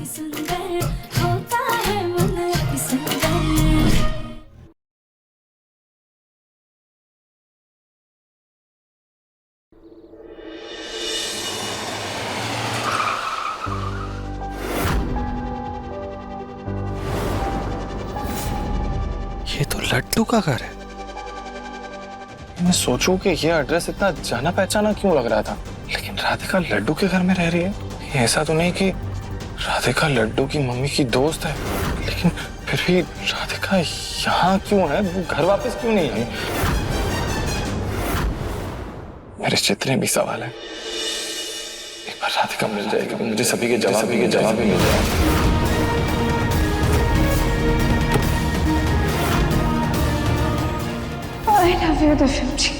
सुंदर होता है मन अति सुंदर। ये तो लड्डू का घर है। मैं सोचूं कि ये एड्रेस इतना जाना पहचाना क्यों लग रहा था, लेकिन राधिका लड्डू के घर में रह रही है। ये ऐसा तो नहीं कि राधिका लड्डू की मम्मी की दोस्त है, लेकिन फिर भी राधिका यहाँ क्यों है? वो घर वापस क्यों नहीं आई? मेरे जितने भी सवाल हैं, एक बार राधिका मिल जाएगी, मुझे सभी के जवाब ही मिल जाएंगे। I love you, दिव्यम जी।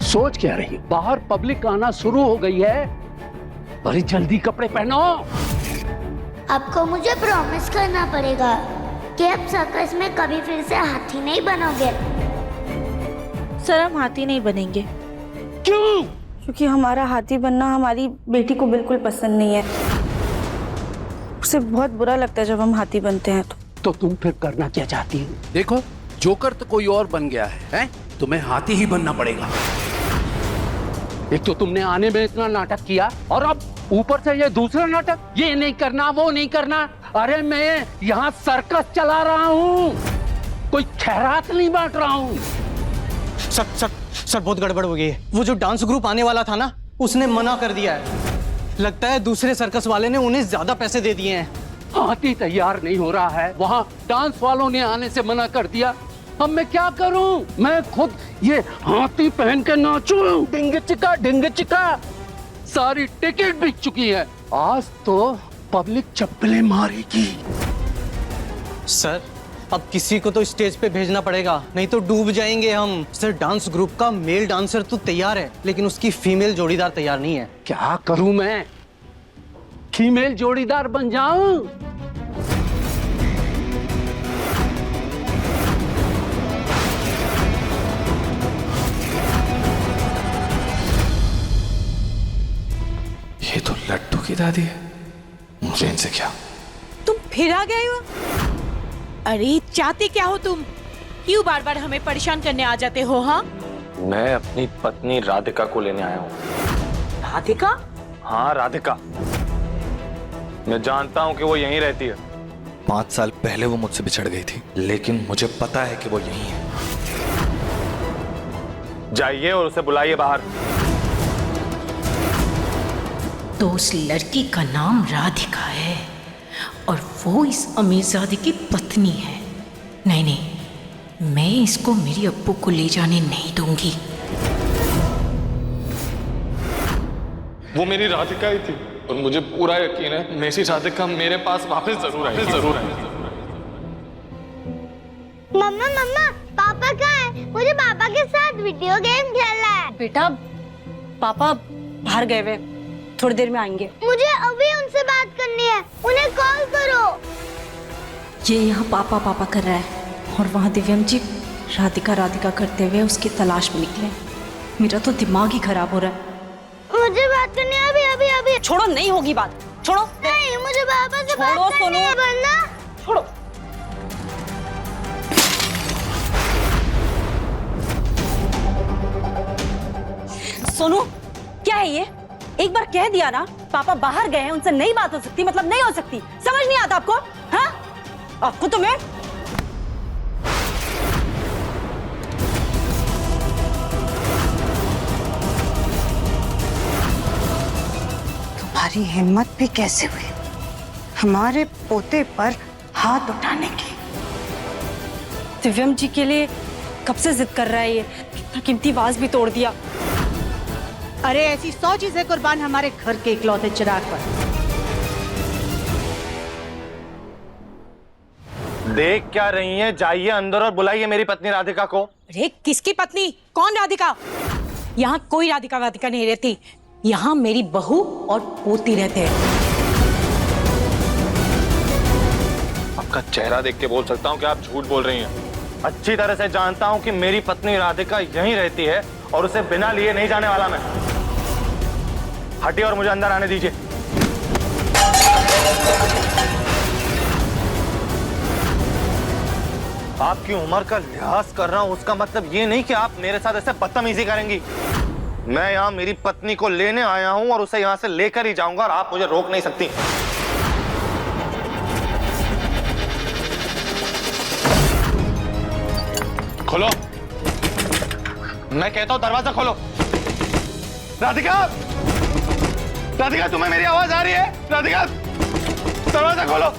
सोच क्या रही? बाहर पब्लिक आना शुरू हो गई है, बड़ी जल्दी कपड़े पहनो। आपको मुझे प्रॉमिस करना पड़ेगा कि अब सर्कस में कभी फिर से हाथी नहीं बनोगे। सर हम हाथी नहीं बनेंगे। क्यों? क्योंकि हमारा हाथी बनना हमारी बेटी को बिल्कुल पसंद नहीं है। उसे बहुत बुरा लगता है जब हम हाथी बनते हैं। तो तुम फिर करना क्या चाहती हो? देखो, जोकर तो कोई और बन गया है? तुम्हें हाथी ही बनना पड़ेगा। एक तो तुमने आने में इतना नाटक किया और अब ऊपर से ये दूसरा नाटक, ये नहीं करना वो नहीं करना। अरे मैं यहाँ सर्कस चला रहा हूँ, कोई खैरात नहीं बांट रहा हूँ। सर बहुत गड़बड़ हो गई है। वो जो डांस ग्रुप आने वाला था ना, उसने मना कर दिया है। लगता है दूसरे सर्कस वाले ने उन्हें ज्यादा पैसे दे दिए हैं। हाथी तैयार नहीं हो रहा है, वहाँ डांस वालों ने आने से मना कर दिया। अब मैं क्या करूं? मैं खुद ये हाथी पहन के नाचूं? डिंग चिका सारी टिकट बिक चुकी है। आज तो पब्लिक चप्पलें मारेगी। सर अब किसी को तो स्टेज पे भेजना पड़ेगा, नहीं तो डूब जाएंगे हम। सर डांस ग्रुप का मेल डांसर तो तैयार है, लेकिन उसकी फीमेल जोड़ीदार तैयार नहीं है। क्या करूं मैं? फीमेल जोड़ीदार बन जाऊं? ये तो लड्डू की दादी है, मुझे इनसे क्या? तुम फिर आ गए हो? अरे चाहते क्या हो तुम? क्यों बार बार हमें परेशान करने आ जाते हो? हाँ, मैं अपनी पत्नी राधिका को लेने आया हूँ। राधिका? हाँ राधिका, मैं जानता हूँ कि वो यहीं रहती है। 5 साल पहले वो मुझसे बिछड़ गई थी, लेकिन मुझे पता है कि वो यहीं है। जाइए और उसे बुलाइए बाहर। तो उस लड़की का नाम राधिका है और वो इस अमीरजादे की पत्नी है। नहीं नहीं, मैं इसको मेरी अप्पू को ले जाने नहीं दूंगी। वो मेरी राधिका ही थी और मुझे पूरा यकीन है मेरी राधिका मेरे पास वापस जरूर आएगी। मम्मा मम्मा, पापा कहाँ है? मुझे पापा के साथ वीडियो गेम खेलना है। बेटा पापा बाहर गए हुए, थोड़ी देर में आएंगे। मुझे अभी उनसे बात करनी है, उन्हें कॉल करो। ये यहाँ पापा पापा कर रहा है और वहाँ दिव्यम जी राधिका राधिका करते हुए उसकी तलाश में निकले। मेरा तो दिमाग ही खराब हो रहा है। मुझे बात करनी है अभी अभी अभी। छोड़ो, नहीं होगी बात, छोड़ो। नहीं, मुझे पापा से छोड़ो बात करनी है, सोनू। वरना छोड़ो। सोनू, क्या है ये? एक बार कह दिया ना, पापा बाहर गए हैं, उनसे नहीं बात हो सकती मतलब नहीं हो सकती। समझ नहीं आता आपको? हाँ, आपको तो मैं तुम्हारी हिम्मत भी कैसे हुई हमारे पोते पर हाथ उठाने की? दिव्यम जी के लिए कब से जिद कर रहा है ये, कितना कीमती वाज भी तोड़ दिया। अरे ऐसी 100 चीजें कुर्बान हमारे घर के इकलौते चिराग पर। देख क्या रही हैं? जाइए अंदर और बुलाइए मेरी पत्नी राधिका को। अरे किसकी पत्नी? कौन राधिका? यहाँ कोई राधिका वाधिका नहीं रहती, यहाँ मेरी बहू और पोती रहते हैं। आपका चेहरा देख के बोल सकता हूँ कि आप झूठ बोल रही हैं। अच्छी तरह से जानता हूँ कि मेरी पत्नी राधिका यहीं रहती है और उसे बिना लिए नहीं जाने वाला मैं। हटिए और मुझे अंदर आने दीजिए। आपकी उम्र का लिहाज कर रहा हूं, उसका मतलब ये नहीं कि आप मेरे साथ ऐसे बदतमीजी करेंगी। मैं यहाँ मेरी पत्नी को लेने आया हूं और उसे यहाँ से लेकर ही जाऊंगा और आप मुझे रोक नहीं सकती। खोलो, मैं कहता हूं दरवाजा खोलो। राधिका, राधिका तुम्हें मेरी आवाज आ रही है? राधिका दरवाजा खोलो।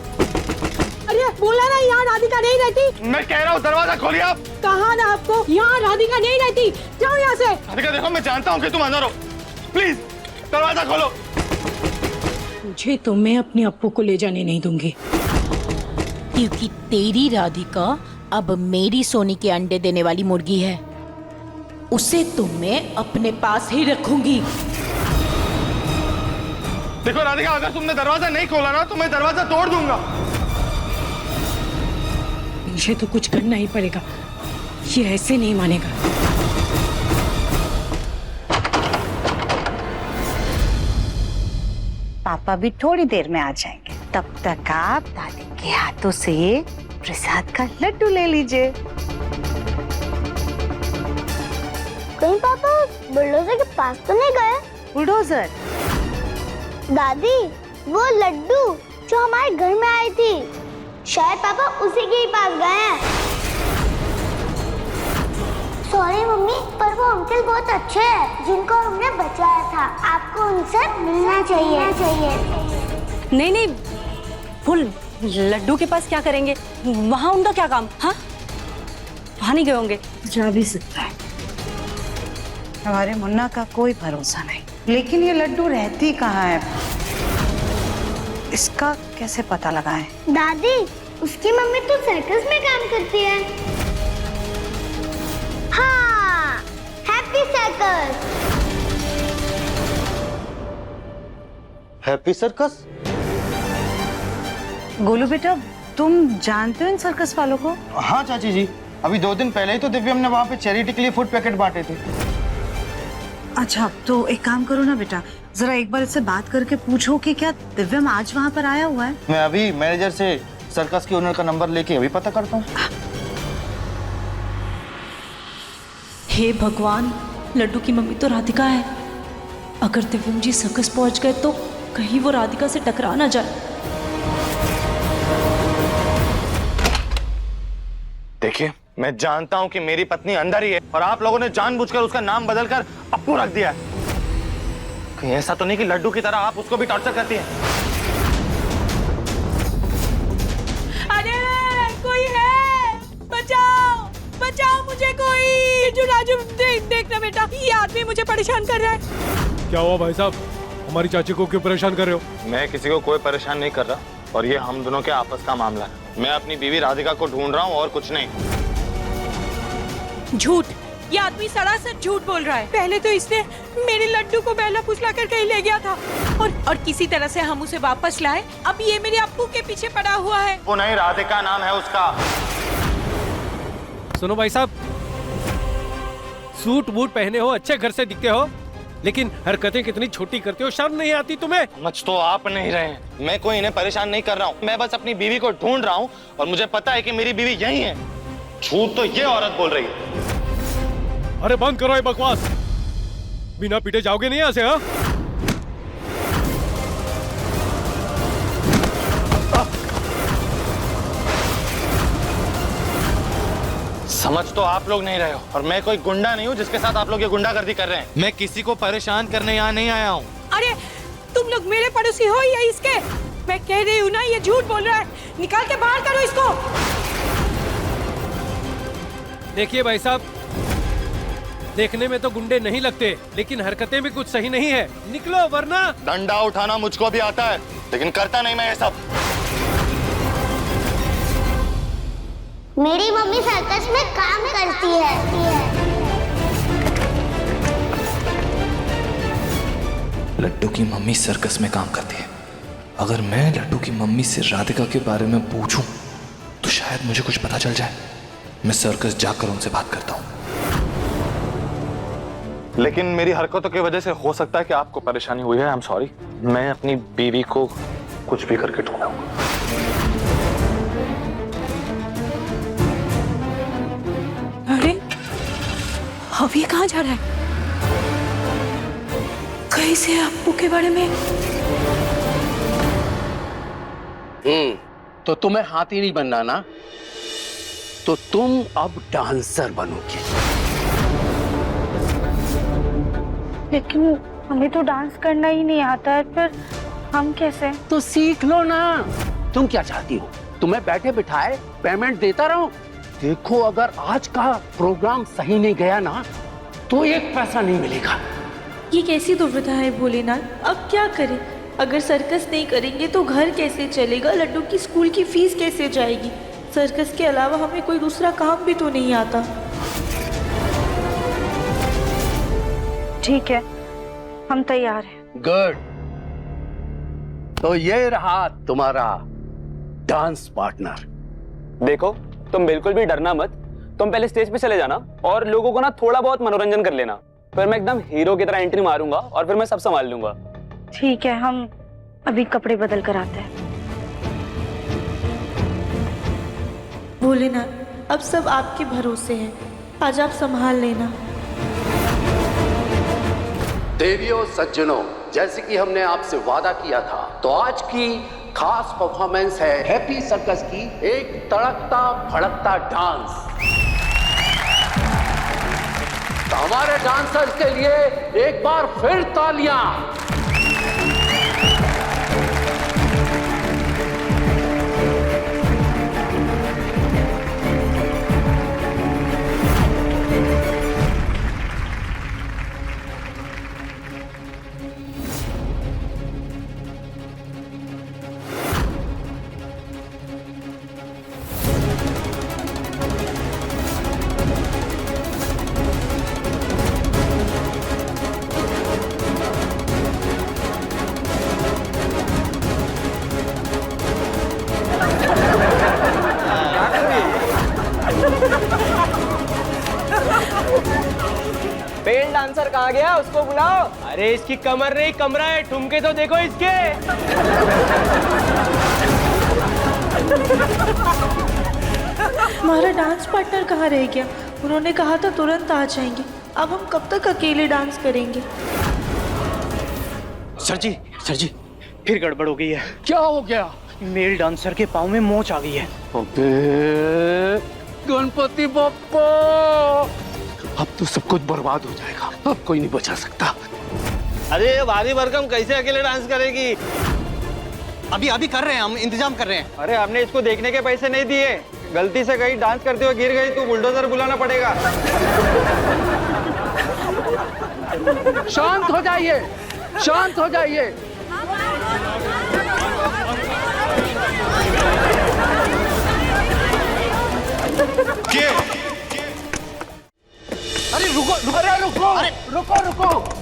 अरे बोला ना, यहाँ राधिका नहीं रहती। मैं कह रहा हूँ दरवाजा खोलिए आप। कहा ना आपको, यहाँ राधिका नहीं रहती, जाओ यहाँ से। राधिका देखो, मैं जानता हूँ कि तुम अंदर हो, प्लीज दरवाजा खोलो। मुझे तो मैं अपने अप्पू को ले जाने नहीं दूंगी, क्योंकि तेरी राधिका अब मेरी सोनी के अंडे देने वाली मुर्गी है, उसे तो मैं अपने पास ही रखूंगी। देखो राधिका, अगर तुमने दरवाजा नहीं खोला ना तो मैं दरवाजा तोड़ दूंगा। मुझे तो कुछ करना ही पड़ेगा, ये ऐसे नहीं मानेगा। पापा भी थोड़ी देर में आ जाएंगे, तब तक आप दादी के हाथों से प्रसाद का लड्डू ले लीजिए। कहीं पापा बुलडोजर के पास तो नहीं गए? बुलडोजर? दादी, वो लड्डू जो हमारे घर में आई थी, शायद पापा उसी के ही पास गए हैं। सॉरी मम्मी, पर वो अंकल बहुत अच्छे हैं जिनको हमने बचाया था। आपको उनसे मिलना चाहिए। नहीं नहीं, वो लड्डू के पास क्या करेंगे? वहाँ उनका क्या काम? हाँ, वहाँ नहीं गए होंगे। जा भी सकता है, हमारे मुन्ना का कोई भरोसा नहीं। लेकिन ये लड्डू रहती कहाँ है, इसका कैसे पता लगाएं? दादी, उसकी मम्मी तो सर्कस में काम करती है। हाँ, happy circus. Happy circus? Golu बेटा, तुम जानते हो इन सर्कस वालों को? हाँ चाची जी, अभी 2 दिन पहले ही तो दिव्यम ने वहाँ पे चैरिटी के लिए फूड पैकेट बांटे थे। अच्छा, तो एक काम करो ना बेटा, जरा एक बार इससे बात करके पूछो कि क्या दिव्यम आज वहाँ पर आया हुआ है। मैं अभी मैनेजर से सर्कस के ओनर का नंबर लेके अभी पता करता हूँ। हे भगवान, लड्डू की मम्मी तो राधिका है। अगर दिव्यम जी सर्कस पहुंच गए तो कहीं वो राधिका से टकरा ना जाए। देखिए, मैं जानता हूँ कि मेरी पत्नी अंदर ही है और आप लोगों ने जानबूझकर उसका नाम बदलकर अप्पू रख दिया है। कहीं ऐसा तो नहीं कि लड्डू की तरह आप उसको भी टॉर्चर करती हैं? अरे कोई है, बचाओ बचाओ मुझे कोई। जो राजू, देखना बेटा, ये आदमी मुझे परेशान कर रहा है। क्या हुआ भाई साहब, हमारी चाची को क्यों परेशान कर रहे हो? मैं किसी को कोई परेशान नहीं कर रहा और ये हम दोनों के आपस का मामला है। मैं अपनी बीवी राधिका को ढूंढ रहा हूँ और कुछ नहीं। झूठ, ये आदमी सरासर झूठ बोल रहा है। पहले तो इसने मेरे लड्डू को बहला फुसला कर कहीं ले गया था और किसी तरह से हम उसे वापस लाए। अब ये मेरे अप्पू के पीछे पड़ा हुआ है। वो नहीं, राधिका नाम है उसका। सुनो भाई साहब, सूट बूट पहने हो, अच्छे घर से दिखते हो, लेकिन हरकतें कितनी छोटी करते हो, शर्म नहीं आती तुम्हें? समझ तो आप नहीं रहे हैं, मैं कोई इन्हें परेशान नहीं कर रहा हूँ, मैं बस अपनी बीवी को ढूंढ रहा हूँ और मुझे पता है कि मेरी बीवी यही है। झूठ तो ये औरत बोल रही है। अरे बंद करो ये बकवास, बिना पीटे जाओगे नहीं यहाँ से? हाँ, समझ तो आप लोग नहीं रहे हो, और मैं कोई गुंडा नहीं हूँ जिसके साथ आप लोग ये गुंडागर्दी कर रहे हैं। मैं किसी को परेशान करने यहाँ नहीं आया हूँ। अरे तुम लोग मेरे पड़ोसी हो या इसके? मैं कह रही हूँ ना, ये झूठ बोल रहा है, निकाल के बाहर करो इसको। देखिए भाई साहब, देखने में तो गुंडे नहीं लगते, लेकिन हरकतें भी कुछ सही नहीं है। निकलो वरना। डंडा उठाना मुझको भी आता है, लेकिन करता नहीं मैं ये सब। मेरी मम्मी सर्कस में काम करती है। लड्डू की मम्मी सर्कस में काम करती है। अगर मैं लड्डू की मम्मी से राधिका के बारे में पूछूं तो शायद मुझे कुछ पता चल जाए। मैं सर्कस जाकर उनसे बात करता हूं। लेकिन मेरी हरकतों की वजह से हो सकता है कि आपको परेशानी हुई है। I am sorry. मैं अपनी बीवी को कुछ भी करके ढूंढूंगा। अरे अभी कहाँ जा रहा है? कैसे अप्पू के बारे में? तो तुम्हें हाथी नहीं बनना ना, तो तुम अब डांसर बनोगे। लेकिन हमें तो डांस करना ही नहीं आता है, फिर हम कैसे? तो सीख लो ना। तुम क्या चाहती हो? तुम्हें बैठे बिठाए पेमेंट देता रहूं? देखो, अगर आज का प्रोग्राम सही नहीं गया ना, तो एक पैसा नहीं मिलेगा। ये कैसी दुविधा है भोलेनाथ, अब क्या करें? अगर सर्कस नहीं करेंगे तो घर कैसे चलेगा? लड्डू की स्कूल की फीस कैसे जाएगी? सर्कस के अलावा हमें कोई दूसरा काम भी तो नहीं आता। ठीक है, हम तैयार हैं। गुड। तो ये रहा तुम्हारा डांस पार्टनर। देखो, तुम बिल्कुल भी डरना मत। तुम पहले स्टेज पे चले जाना और लोगों को ना थोड़ा बहुत मनोरंजन कर लेना। फिर मैं एकदम हीरो की तरह एंट्री मारूंगा और फिर मैं सब संभाल लूंगा। ठीक है, हम अभी कपड़े बदल कर आते हैं। भोलेनाथ, अब सब आपके भरोसे है, आज आप संभाल लेना। देवियों सज्जनों, जैसे कि हमने आपसे वादा किया था, तो आज की खास परफॉर्मेंस है हैप्पी सर्कस की एक तड़कता भड़कता डांस। तो हमारे डांसर्स के लिए एक बार फिर तालियां। पेल डांसर कहाँ गया? उसको बुलाओ। अरे इसकी कमर नहीं कमरा है, ठुमके तो देखो इसके। हमारा डांस पार्टनर कहाँ रह गया? उन्होंने कहा था तुरंत आ जाएंगे। अब हम कब तक अकेले डांस करेंगे? सर जी फिर गड़बड़ हो गई है। क्या हो गया? मेल डांसर के पाँव में मोच आ गई है। अबे गणपति बप्पा, अब तो सब कुछ बर्बाद हो जाएगा। अब कोई नहीं बचा सकता। अरे ये भारी भरकम कैसे अकेले डांस करेगी? अभी कर रहे हैं, हम इंतजाम कर रहे हैं। अरे हमने इसको देखने के पैसे नहीं दिए। गलती से कहीं डांस करते हुए गिर गई तो बुलडोजर बुलाना पड़ेगा। शांत हो जाइए, शांत हो जाइए। अरे रुको,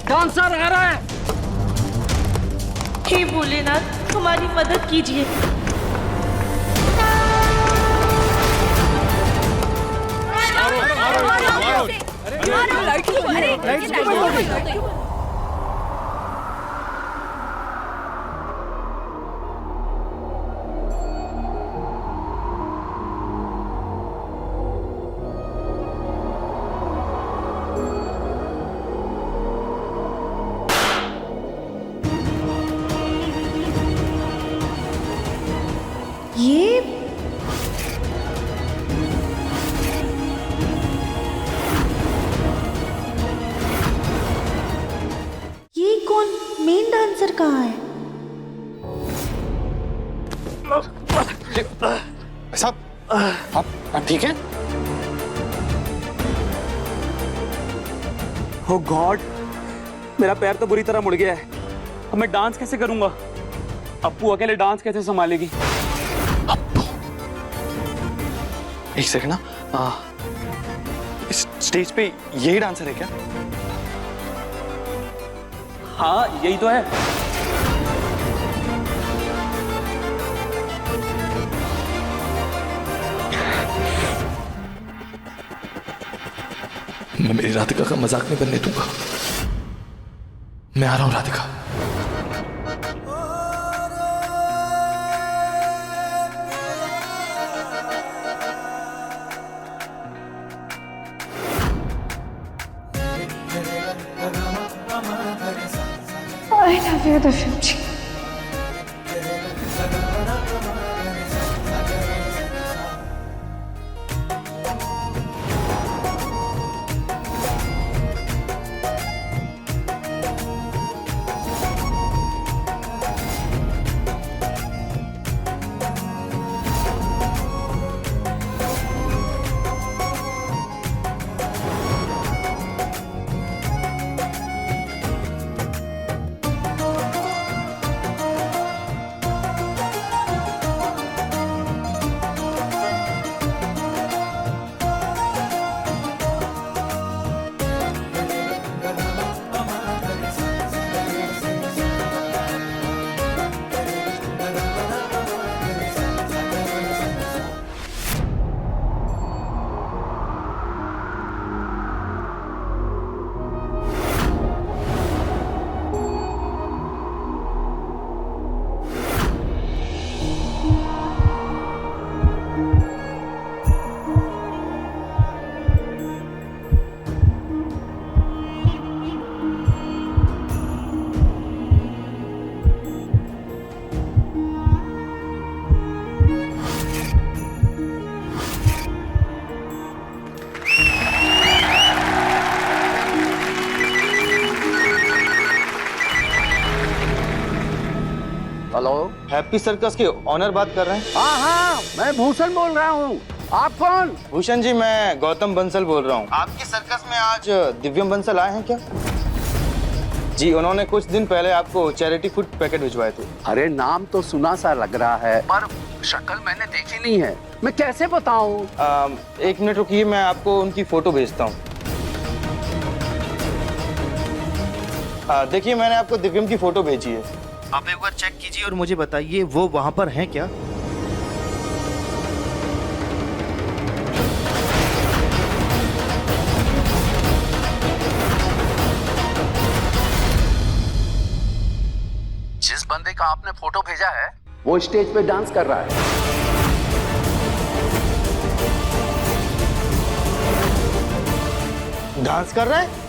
डांसर आ रहा है। हे भोलेनाथ, हमारी मदद कीजिए। कौन? मेन डांसर कहाँ है? साहब आप ठीक हैं? ओ गॉड, मेरा पैर तो बुरी तरह मुड़ गया है। अब मैं डांस कैसे करूंगा? अप्पू अकेले डांस कैसे संभालेगी? एक सेकंड ना, इस स्टेज पे यही डांसर है क्या? हाँ यही तो है। मैं मेरी राधिका का मजाक नहीं बनने दूंगा। मैं आ रहा हूं Radhika. I love you, Divyam ji. Hello, happy circus के ऑनर बात कर रहे हैं? हाँ हाँ, मैं भूषण बोल रहा हूँ। आप कौन? भूषण जी, मैं गौतम बंसल बोल रहा हूँ। आपकी सर्कस में आज दिव्यम बंसल आए हैं क्या? जी, उन्होंने कुछ दिन पहले आपको चैरिटी फूड पैकेट भिजवाए थे। अरे नाम तो सुना सा लग रहा है, पर शक्ल मैंने देखी नहीं है। मैं कैसे बताऊँ? एक मिनट रुकिए, मैं आपको उनकी फोटो भेजता हूँ। देखिए, मैंने आपको दिव्यम की फोटो भेजी है। आप एक बार चेक कीजिए और मुझे बताइए वो वहां पर हैं क्या? जिस बंदे का आपने फोटो भेजा है वो स्टेज पे डांस कर रहा है। डांस कर रहा है?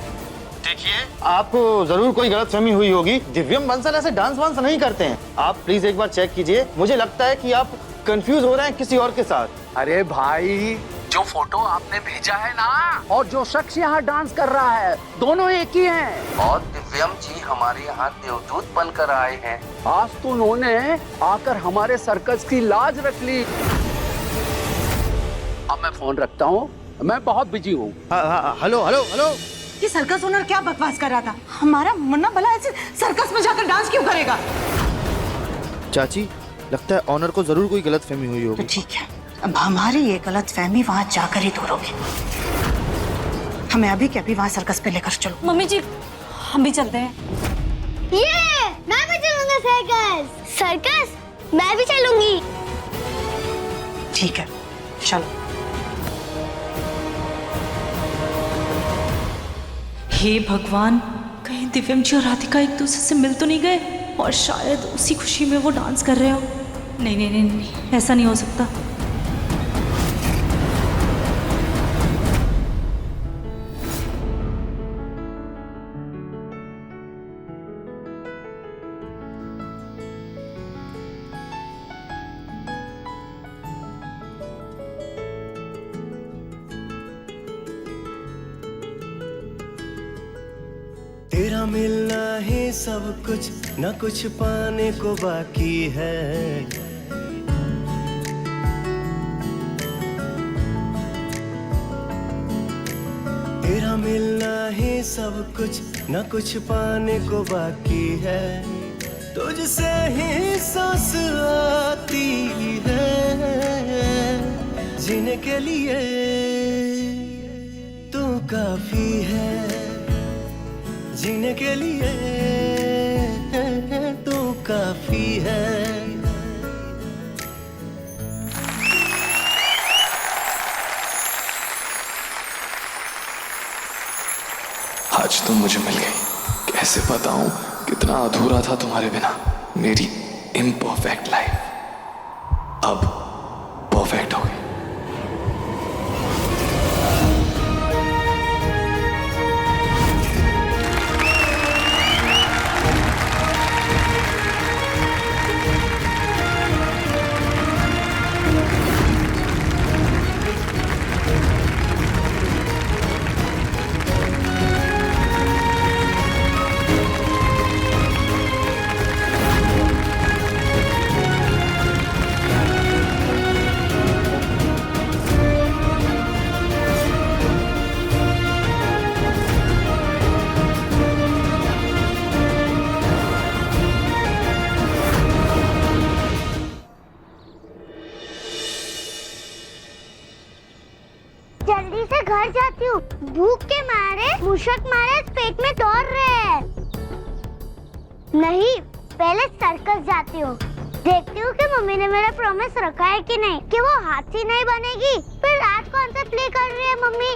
देखिए, आपको जरूर कोई गलतफहमी हुई होगी। दिव्यम बंसल ऐसे डांस वांस नहीं करते हैं। आप प्लीज एक बार चेक कीजिए। मुझे लगता है कि आप कंफ्यूज हो रहे हैं किसी और के साथ। अरे भाई, जो फोटो आपने भेजा है ना, और जो शख्स यहाँ डांस कर रहा है, दोनों एक ही हैं। और दिव्यम जी हमारे यहाँ देवदूत बनकर आए हैं। आज तो उन्होंने आकर हमारे सर्कस की लाज रख ली। अब मैं फोन रखता हूँ, मैं बहुत बिजी हूँ। हेलो हेलो हेलो, ये सर्कस ओनर क्या बकवास कर रहा था? हमारा मुन्ना भला ऐसे सर्कस में जाकर डांस क्यों करेगा? चाची, लगता है ऑनर को जरूर कोई गलतफहमी हुई होगी। तो ठीक है, अब हमारी ये गलतफहमी वहां जाकर ही दूर होगी। हमें अभी के अभी वहां सर्कस पे लेकर चलो। मम्मी जी, हम भी चलते हैं। ये मैं भी चलूंगा सर्कस। सर्कस मैं भी चलूंगी। ठीक है, चलो। हे भगवान, कहीं दिव्यम जी और राधिका एक दूसरे से मिल तो नहीं गए और शायद उसी खुशी में वो डांस कर रहे हो। नहीं नहीं नहीं नहीं, ऐसा नहीं हो सकता। तेरा मिलना है सब कुछ न कुछ पाने को बाकी है। तेरा मिलना ही सब कुछ न कुछ पाने को बाकी है। तुझसे ही सांस आती है, जीने के लिए तू काफी है, जीने के लिए तू काफी है। आज तुम मुझे मिल गई। कैसे बताऊं कितना अधूरा था तुम्हारे बिना मेरी इम्परफेक्ट लाइफ अब परफेक्ट हो गई। जल्दी से घर जाती हूँ, भूख के मारे मूषक मारे पेट में दौड़ रहे हैं। नहीं, पहले सर्कस जाती हूँ, देखती हूँ कि मम्मी ने मेरा प्रॉमिस रखा है कि नहीं, कि वो हाथी नहीं बनेगी। फिर रात कौन सा प्ले कर रही है मम्मी?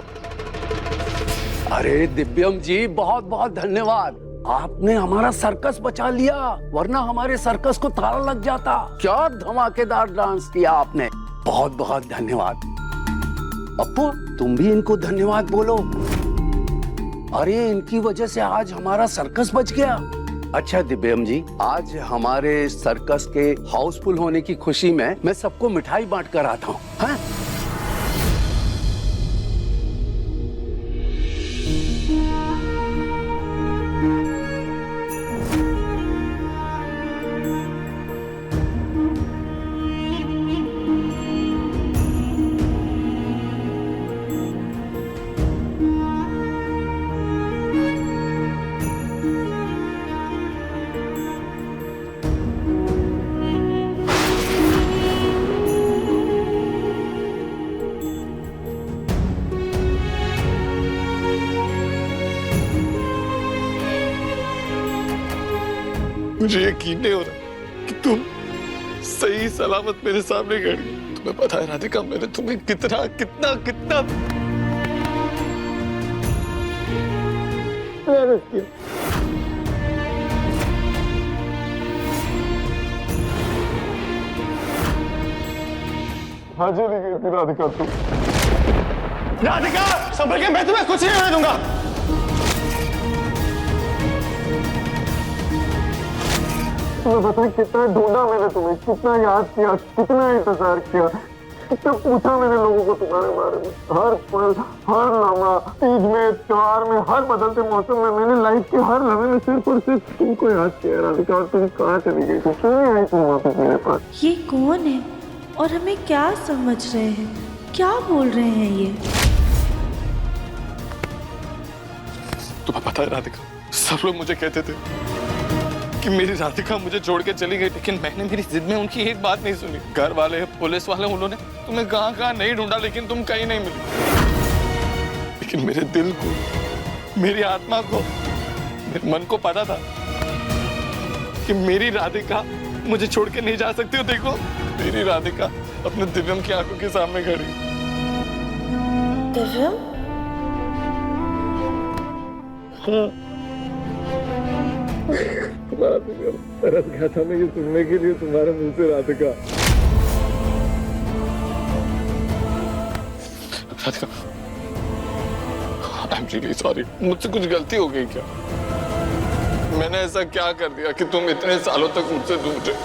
अरे दिव्यम जी, बहुत बहुत धन्यवाद। आपने हमारा सर्कस बचा लिया, वरना हमारे सर्कस को ताला लग जाता। क्या धमाकेदार डांस किया आपने, बहुत बहुत धन्यवाद। अप्पू, तुम भी इनको धन्यवाद बोलो। अरे इनकी वजह से आज हमारा सर्कस बच गया। अच्छा दिव्यम जी, आज हमारे सर्कस के हाउसफुल होने की खुशी में मैं सबको मिठाई बांट कर आता हूँ। हाँ? मुझे यकीन नहीं हो रहा कि तुम सही सलामत मेरे सामने खड़ी। तुम्हें पता है राधिका, मैंने तुम्हें कितना कितना कितना प्यार किया। हाँ जी, लेकिन राधिका तुम राधिका संभल के, मैं तुम्हें कुछ नहीं होने दूंगा। तुम्हें पता है कितना ढूंढा मैंने तुम्हें, कितना याद किया, कितना इंतजार किया, कितना पूछा मैंने लोगों को तुम्हारे बारे में। हर पल, हर लम्हा, तीज में, त्योहार में, हर बदलते मौसम में मैंने लाइफ के हर लम्हे में सिर्फ और सिर्फ तुमको याद किया राधिका। और तुम कहाँ चली गई थी, क्यों नहीं आई तुम वापस मेरे पास? ये कौन है और हमें क्या समझ रहे हैं, क्या बोल रहे हैं ये? तुम्हें पता है राधिका, सब लोग मुझे कहते थे कि मेरी राधिका मुझे छोड़ के चली गई, लेकिन मैंने मेरी जिद में उनकी एक बात नहीं सुनी। घर वाले, पुलिस वाले, उन्होंने तुम्हें कहाँ कहाँ नहीं ढूंढा, लेकिन तुम कहीं नहीं मिली। लेकिन मेरे दिल को, मेरी आत्मा को, मेरे मन को पता था कि मेरी राधिका मुझे छोड़ के नहीं जा सकती। हो देखो, मेरी राधिका अपने दिव्यम की आंखों के सामने खड़ी। दिव्यम? हाँ, तुम्हारा दिव्यम तरस गया था मैं ये सुनने के लिए तुम्हारे मुंह से Radhika. Radhika, I am really sorry. मुझसे कुछ गलती हो गई क्या? मैंने ऐसा क्या कर दिया कि तुम इतने सालों तक मुझसे दूर रहे?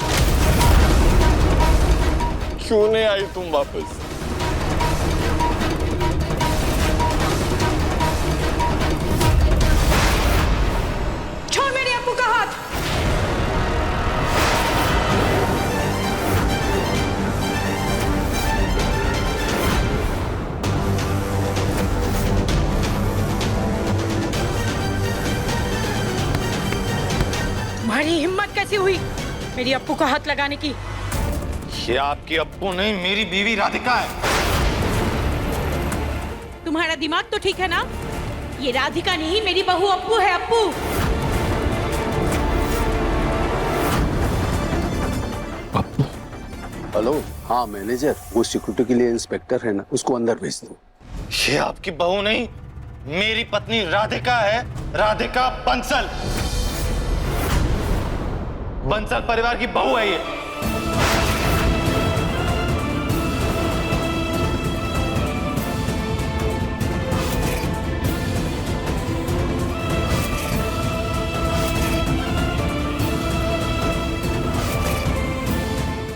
क्यों नहीं आई तुम वापस? छोड़ मेरे अप्पू का हाथ। हिम्मत कैसी हुई मेरी अप्पू को हाथ लगाने की? ये आपकी अप्पू नहीं, मेरी बीवी राधिका है। तुम्हारा दिमाग तो ठीक है ना? ये राधिका नहीं, मेरी बहू अप्पू है, अप्पू। अप्पू? हेलो, हाँ मैनेजर, वो सिक्योरिटी के लिए इंस्पेक्टर है ना, उसको अंदर भेज दो। ये आपकी बहू नहीं, मेरी पत्नी राधिका है, राधिका बंसल। बंसल परिवार की बहू है ये।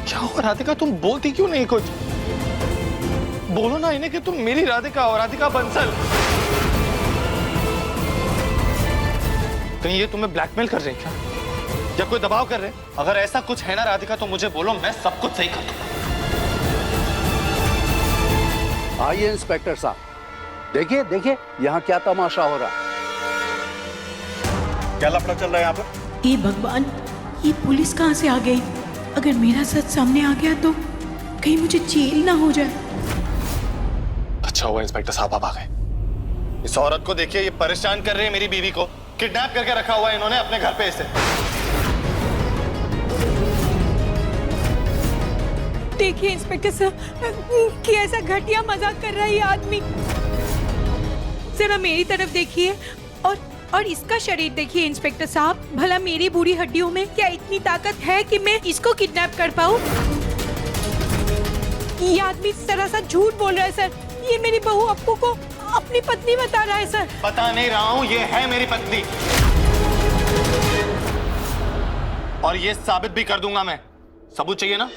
क्या हुआ राधिका, तुम बोलती क्यों नहीं कुछ? बोलो ना इन्हें कि तुम मेरी राधिका हो, राधिका बंसल। कहीं ये तुम्हें ब्लैकमेल कर रहे हैं क्या, या कोई दबाव कर रहे हैं? अगर ऐसा कुछ है ना राधिका तो मुझे बोलो, मैं सब कुछ सही कर दूंगा। आइए इंस्पेक्टर साहब, देखिए देखिए यहाँ क्या तमाशा हो रहा। क्या लफड़ा चल रहा है यहाँ पर? हे भगवान, ये पुलिस कहाँ से आ गई? अगर मेरा सच सामने आ गया तो कहीं मुझे जेल ना हो जाए। अच्छा हुआ इंस्पेक्टर साहब आप आ गए। इस औरत को देखिए, ये परेशान कर रही है मेरी बीवी को। किडनैप करके रखा हुआ है इन्होंने अपने घर पे इसे। देखिए इंस्पेक्टर साहब, कि ऐसा घटिया मजाक कर रहा है ये आदमी। जरा मेरी तरफ देखिए और इसका शरीर देखिए इंस्पेक्टर साहब। भला मेरी बूढ़ी हड्डियों में क्या इतनी ताकत है कि मैं इसको किडनैप कर पाऊं? ये आदमी सरासर झूठ बोल रहा है सर। ये मेरी बहू अप्पू को अपनी पत्नी बता रहा है सर। बता नहीं रहा हूं, ये है मेरी पत्नी, और ये साबित भी कर दूंगा मैं। सबूत चाहिए ना?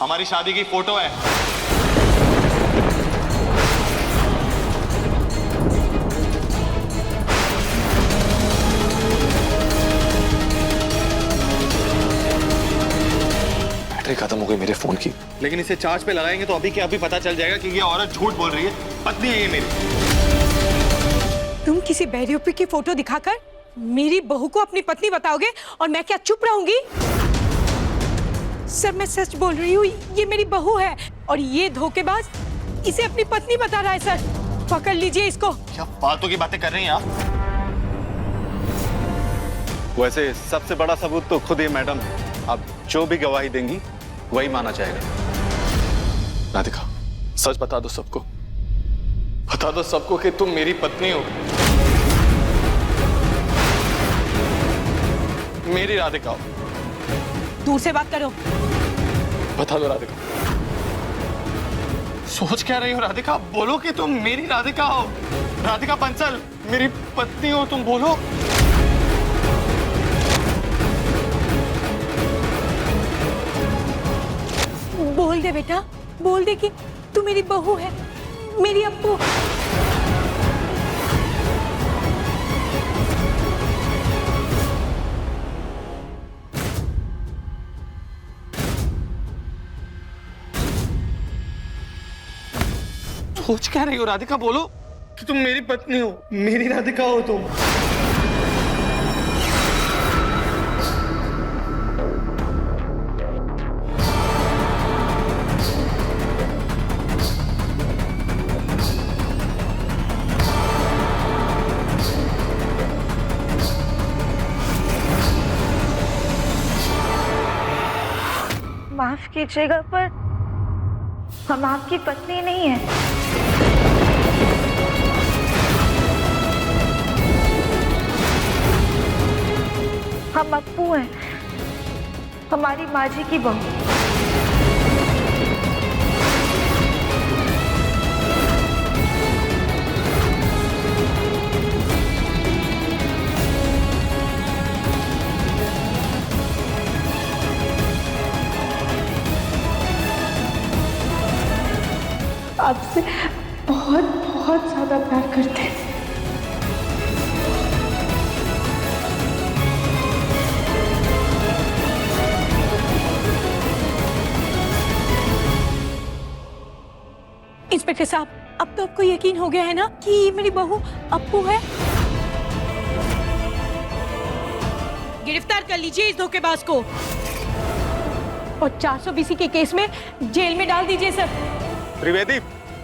हमारी शादी की फोटो है। बैटरी खत्म हो गई मेरे फोन की, लेकिन इसे चार्ज पे लगाएंगे तो अभी के अभी पता चल जाएगा कि ये औरत झूठ बोल रही है। पत्नी है ये मेरी। तुम किसी बेवकूफ की फोटो दिखाकर मेरी बहू को अपनी पत्नी बताओगे और मैं क्या चुप रहूंगी? सर मैं सच बोल रही हूँ, ये मेरी बहू है और ये धोखेबाज इसे अपनी पत्नी बता रहा है सर। पकड़ लीजिए इसको। क्या फालतू की बातें कर रही हैं आप? वैसे सबसे बड़ा सबूत तो खुद ही मैडम, अब जो भी गवाही देंगी वही माना जाएगा। राधिका सच बता दो सबको, बता दो सबको कि तुम मेरी पत्नी हो, मेरी राधिका हो। दूर से बात करो। बता दो राधिका। सोच क्या रही हो राधिका? बोलो कि तुम मेरी राधिका हो, राधिका बंसल मेरी पत्नी हो, तुम बोलो। बोल दे बेटा, बोल दे कि तू मेरी बहू है, मेरी अप्पू। सोच क्या रही हो राधिका? बोलो कि तुम मेरी पत्नी हो, मेरी राधिका हो तुम। माफ कीजिएगा पर हम आपकी पत्नी नहीं है। हम अप्पू हैं, हमारी माँ जी की बहू। आपसे बहुत बहुत ज्यादा प्यार करते हैं। इंस्पेक्टर साहब, अब तो आपको यकीन हो गया है ना कि मेरी बहू अप्पू है? गिरफ्तार कर लीजिए इस धोखेबाज को और 420 के केस में जेल में डाल दीजिए sir. Trivedi,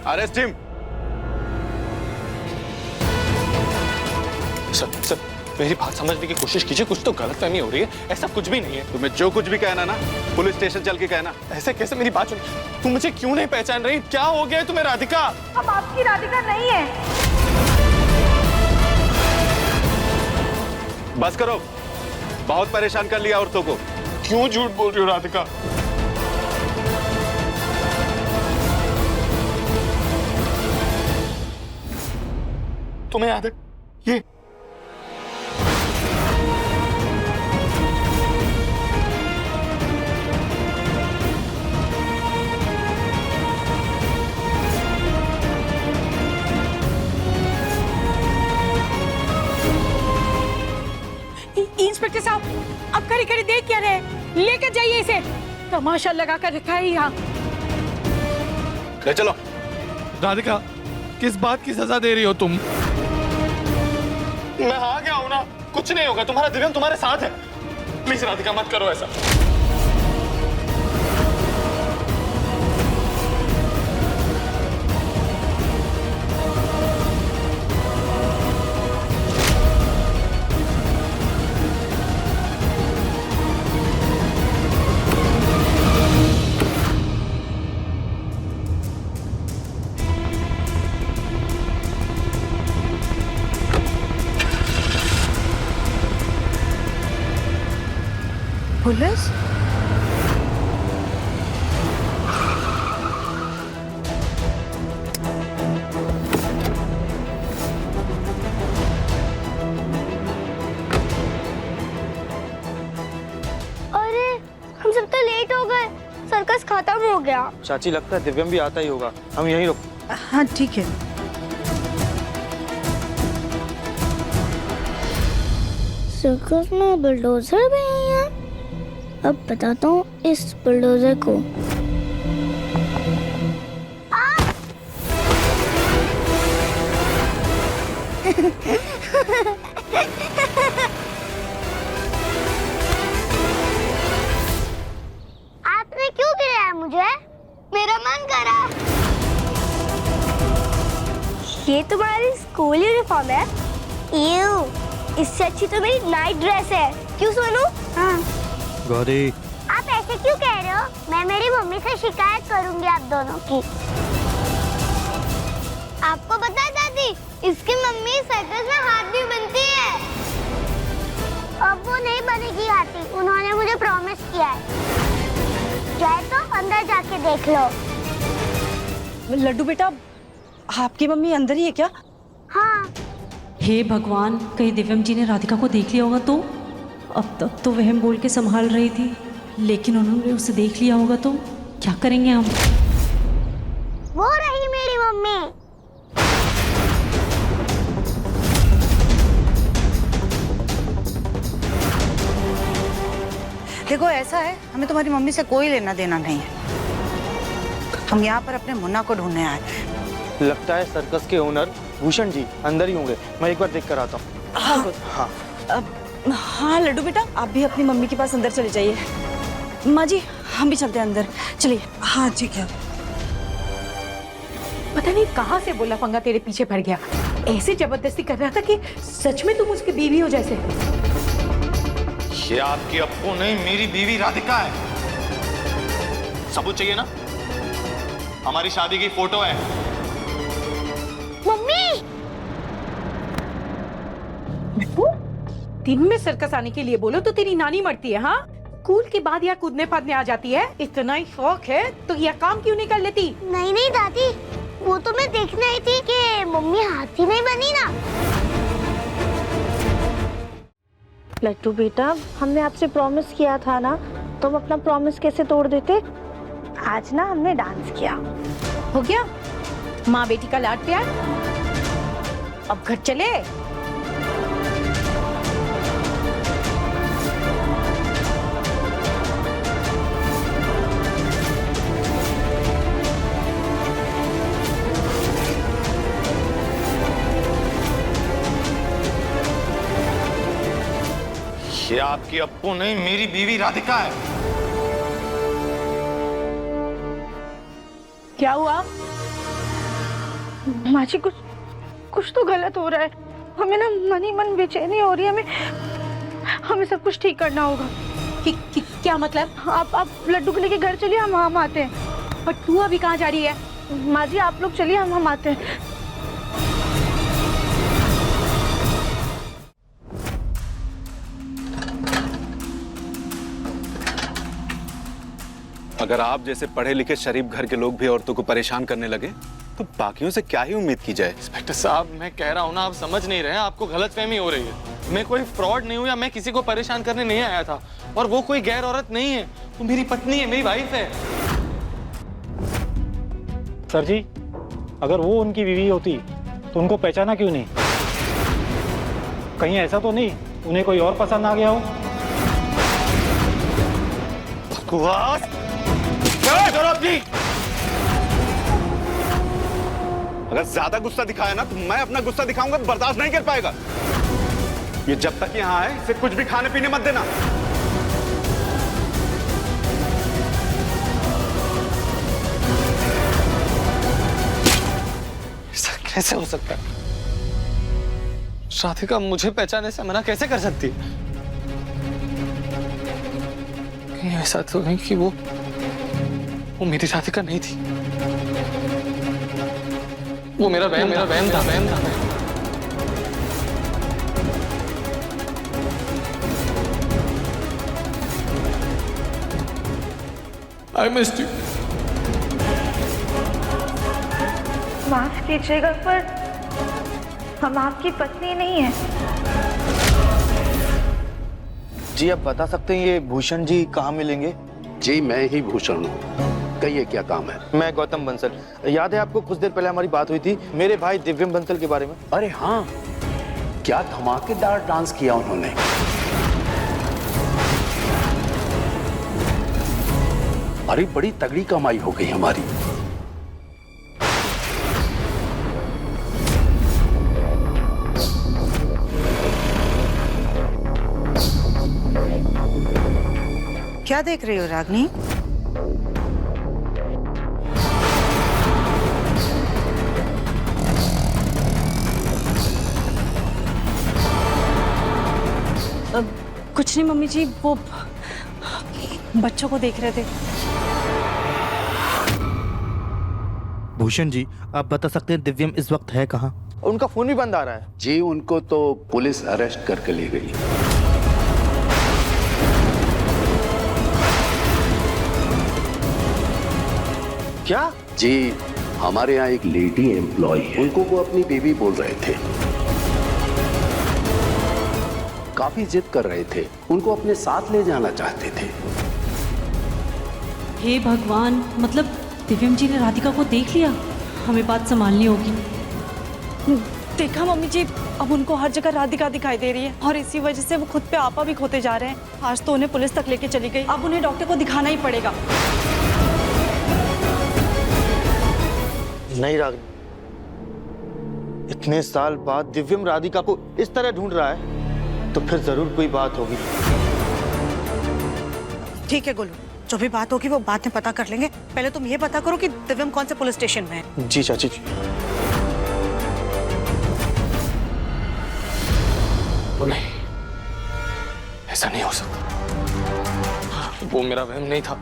arrest him. Sir मेरी बात समझने की कोशिश कीजिए, कुछ तो गलतफहमी हो रही है, ऐसा कुछ भी नहीं है। तुम्हें जो कुछ भी कहना ना, पुलिस स्टेशन चल के कहना। ऐसे कैसे मेरी बात सुन, तुम मुझे क्यों नहीं पहचान रही? क्या हो गया है तुम्हें राधिका? अब आपकी राधिका नहीं है। बस करो, बहुत परेशान कर लिया औरतों को। क्यों झूठ बोल रही हो राधिका? तुम्हें याद है ये इंस्पेक्टर साहब, अब खड़ी खड़ी देख क्या रहे? लेकर जाइए इसे, तमाशा लगा कर रखा है यहाँ। ले चलो। राधिका, किस बात की सजा दे रही हो तुम? मैं आ गया हूं ना, कुछ नहीं होगा, तुम्हारा दिव्यम तुम्हारे साथ है। प्लीज राधिका मत करो ऐसा। पुलिस? अरे हम सब तो लेट हो गए, सर्कस खत्म हो गया। चाची लगता है दिव्यम भी आता ही होगा, हम यहीं रुक। हाँ ठीक है। सर्कस में बुलडोजर भी है यहाँ। अब बताता हूँ इस बुलडोजर को। आपने क्यों गिराया मुझे? मेरा मन करा। ये तुम्हारी स्कूल यूनिफॉर्म है? यूं, इससे अच्छी तो मेरी नाइट ड्रेस है। क्यों सोनू? हाँ। गौरी, आप ऐसे क्यों कह रहे हो? मैं मेरी मम्मी से शिकायत करूंगी आप दोनों की। आपको पता है दादी, इसकी मम्मी सर्कस में हाथी बनती है। अब वो नहीं बनेगी हाथी, उन्होंने मुझे प्रॉमिस किया है। चाहे तो अंदर जाके देख लो। लड्डू बेटा, आपकी मम्मी अंदर ही है क्या? हाँ। हे भगवान, कहीं दिव्यम जी ने राधिका को देख लिया होगा तो? अब तक तो वहम बोल के संभाल रही थी, लेकिन उन्होंने उसे देख लिया होगा तो क्या करेंगे हम? वो रही मेरी मम्मी। देखो ऐसा है, हमें तुम्हारी मम्मी से कोई लेना देना नहीं है। हम यहाँ पर अपने मुन्ना को ढूंढने आए हैं। लगता है सर्कस के ओनर भूषण जी अंदर ही होंगे, मैं एक बार देख कर आता हूँ। हाँ, हाँ लड्डू बेटा, आप भी अपनी मम्मी के पास अंदर चले जाइए। माँ जी, हम भी चलते हैं अंदर, चलिए। हाँ ठीक है। पता नहीं कहाँ से बोला पंगा तेरे पीछे पड़ गया। ऐसे जबरदस्ती कर रहा था कि सच में तुम उसकी बीवी हो जैसे। ये आपकी अप्पू नहीं, मेरी बीवी राधिका है। सबूत चाहिए ना? हमारी शादी की फोटो है। मम्मी! दिन में सर्कस आने के लिए बोलो तो तेरी नानी मरती है। हाँ, स्कूल के बाद यहाँ कूदने फादने आ जाती है। इतना ही शौक है तो यह काम क्यों नहीं कर लेती? नहीं नहीं दादी, वो तो मैं देखने आई थी कि मम्मी हाथी नहीं बनी ना। लट्टू बेटा, हमने आपसे प्रॉमिस किया था ना, तुम अपना प्रॉमिस कैसे तोड़ देते? आज ना हमने डांस किया, हो गया माँ बेटी का लाड प्यार। अब घर चले। ये ये आपकी अप्पू नहीं, मेरी बीवी राधिका है। क्या हुआ? माँ जी, कुछ तो गलत हो रहा है। हमें ना मन ही मन बेचैनी हो रही है। हमें सब कुछ ठीक करना होगा। क्या मतलब? आप लड्डू को लेके घर चलिए, हम आते हैं। पर तू अभी कहाँ जा रही है? माँ जी, आप लोग चलिए, हम आते हैं। अगर आप जैसे पढ़े लिखे शरीफ घर के लोग भी औरतों को परेशान करने लगे तो बाकियों से क्या ही उम्मीद की जाए। इंस्पेक्टर साहब, मैं कह रहा हूँ ना, आप समझ नहीं रहे हैं, आपको गलतफहमी हो रही है। मैं कोई फ्रॉड नहीं हूँ या मैं किसी को परेशान करने नहीं आया था। और वो कोई गैर औरत नहीं है, वो मेरी पत्नी है, मेरी वाइफ है। सर जी, अगर वो उनकी बीवी होती तो उनको पहचाना क्यों नहीं? कहीं ऐसा तो नहीं उन्हें कोई और पसंद आ गया हो? बकवास करो अपनी। अगर ज्यादा गुस्सा दिखाया ना तो मैं अपना गुस्सा दिखाऊंगा तो बर्दाश्त नहीं कर पाएगा। ये जब तक यहाँ आए इसे कुछ भी खाने पीने मत देना। ऐसा कैसे हो सकता है? राधिका मुझे पहचानने से मना कैसे कर सकती है? कहीं ऐसा तो नहीं कि वो मेरी राधिका नहीं थी। वो मेरा बहन था। I missed you. माफ कीजिएगा, पर हम आपकी पत्नी नहीं है। जी, आप बता सकते हैं ये भूषण जी कहाँ मिलेंगे? जी, मैं ही भूषण हूँ। कहिए क्या काम है? मैं गौतम बंसल। याद है आपको कुछ देर पहले हमारी बात हुई थी मेरे भाई दिव्यम बंसल के बारे में? अरे हाँ, क्या धमाकेदार डांस किया उन्होंने। अरे बड़ी तगड़ी कमाई हो गई हमारी। क्या देख रही हो रागनी? कुछ नहीं मम्मी जी, वो बच्चों को देख रहे थे। भूषण जी, आप बता सकते हैं दिव्यम इस वक्त है कहाँ? उनका फोन भी बंद आ रहा है। जी, उनको तो पुलिस अरेस्ट करके ले गई। क्या? जी, हमारे यहाँ एक लेडी एम्प्लॉय है, उनको वो अपनी बेबी बोल रहे थे। काफी जिद कर रहे थे, उनको अपने साथ ले जाना चाहते थे। हे भगवान, मतलब दिव्यम जी ने राधिका को देख लिया। हमें बात संभालनी होगी। देखा मम्मी जी, अब उनको हर जगह राधिका दिखाई दे रही है और इसी वजह से वो खुद पे आपा भी खोते जा रहे हैं। आज तो उन्हें पुलिस तक लेके चली गई, अब उन्हें डॉक्टर को दिखाना ही पड़ेगा। नहीं रागनी, इतने साल बाद दिव्यम राधिका को इस तरह ढूंढ रहा है तो फिर जरूर कोई बात होगी। ठीक है गोलू, जो भी बात होगी वो बाद में पता कर लेंगे। पहले तुम ये पता करो कि दिव्यम कौन से पुलिस स्टेशन में है। जी चाची जी। नहीं, ऐसा नहीं हो सकता। वो मेरा वहम नहीं था,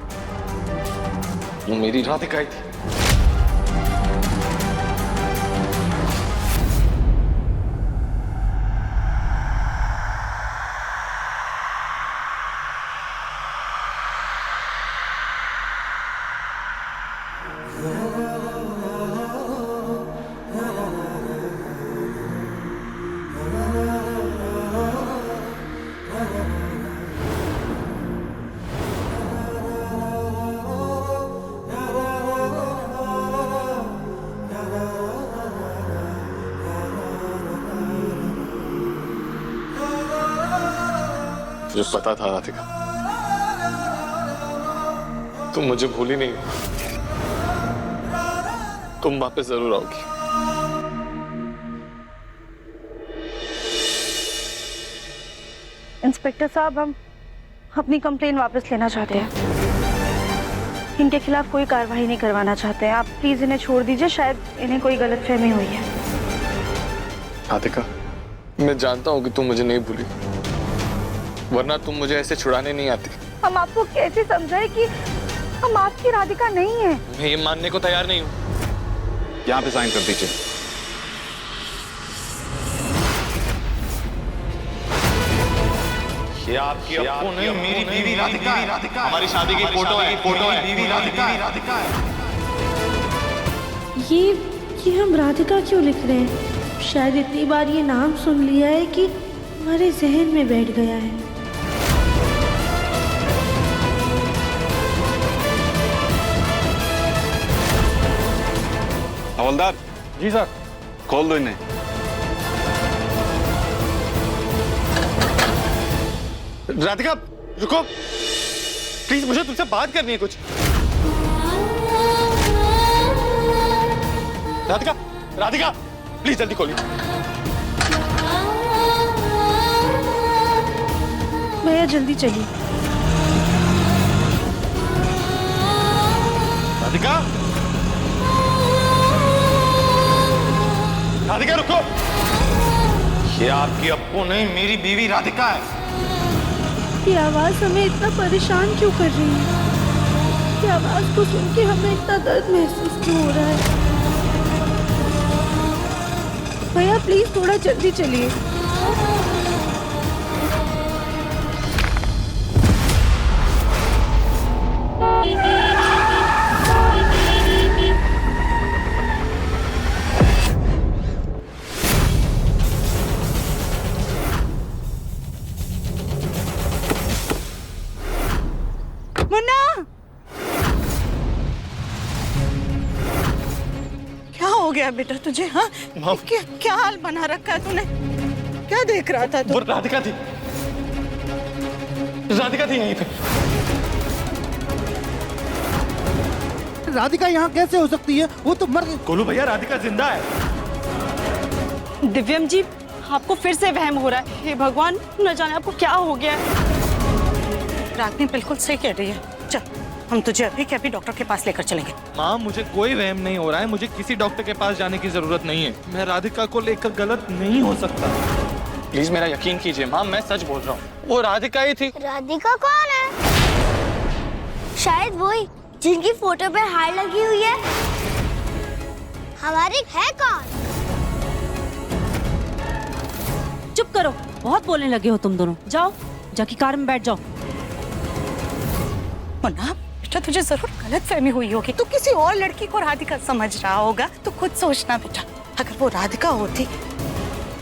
वो मेरी राधिका ही थी। मुझे पता था राधिका, तुम मुझे भूली नहीं, तुम वापस जरूर आओगी। इंस्पेक्टर साहब, हम अपनी कंप्लेन वापस लेना चाहते हैं। इनके खिलाफ कोई कार्रवाई नहीं करवाना चाहते हैं। आप प्लीज इन्हें छोड़ दीजिए, शायद इन्हें कोई गलतफहमी हुई है। राधिका, मैं जानता हूँ कि तुम मुझे नहीं भूली, वरना तुम मुझे ऐसे छुड़ाने नहीं आती। हम आपको कैसे समझाएं कि हम आपकी राधिका नहीं है? मैं ये मानने को तैयार नहीं हूँ। यहाँ पे साइन कर दीजिए। ये आपकी अप्पू नहीं, मेरी बीवी राधिका है। हमारी शादी की फोटो है, बीवी राधिका है। ये हम राधिका क्यों लिख रहे हैं? शायद इतनी बार ये नाम सुन लिया है कि हमारे जहन में बैठ गया है। हवलदार जी सर। खोल दो इन्हें। राधिका रुको प्लीज, मुझे तुमसे बात करनी है कुछ। राधिका, राधिका प्लीज जल्दी खोलिए। भैया जल्दी चलिए। राधिका, राधिका रुको। ये आपकी अप्पू नहीं, मेरी बीवी राधिका है। ये आवाज हमें इतना परेशान क्यों कर रही है? ये आवाज को सुन के हमें इतना दर्द महसूस क्यों हो रहा है? भैया प्लीज थोड़ा जल्दी चलिए। मुन्ना, क्या हो गया बेटा तुझे? हाँ, क्या हाल बना रखा है तूने? क्या देख रहा था तू? वो राधिका थी, राधिका थी यहीं पे। राधिका यहाँ कैसे हो सकती है? वो तो मर गई। गोलू भैया, राधिका जिंदा है। दिव्यम जी, आपको फिर से वहम हो रहा है। हे भगवान, न जाने आपको क्या हो गया है। रागनी बिल्कुल सही कह रही है। चल, हम तुझे अभी के अभी डॉक्टर के पास लेकर चलेंगे। माँ, मुझे कोई वहम नहीं हो रहा है। मुझे किसी डॉक्टर के पास जाने की जरूरत नहीं है। मैं राधिका को लेकर गलत नहीं हो सकता। प्लीज मेरा यकीन कीजिए माँ, मैं सच बोल रहा हूँ। वो राधिका ही थी। राधिका कौन है? शायद वही जिनकी फोटो पे हार लगी हुई है। हमारी है कौन? चुप करो, बहुत बोलने लगे हो तुम दोनों। जाओ, जाके कार में बैठ जाओ। मुन्ना बेटा, तुझे जरूर गलतफहमी हुई होगी। तू किसी और लड़की को राधिका समझ रहा होगा। तो खुद सोचना बेटा, अगर वो राधिका होती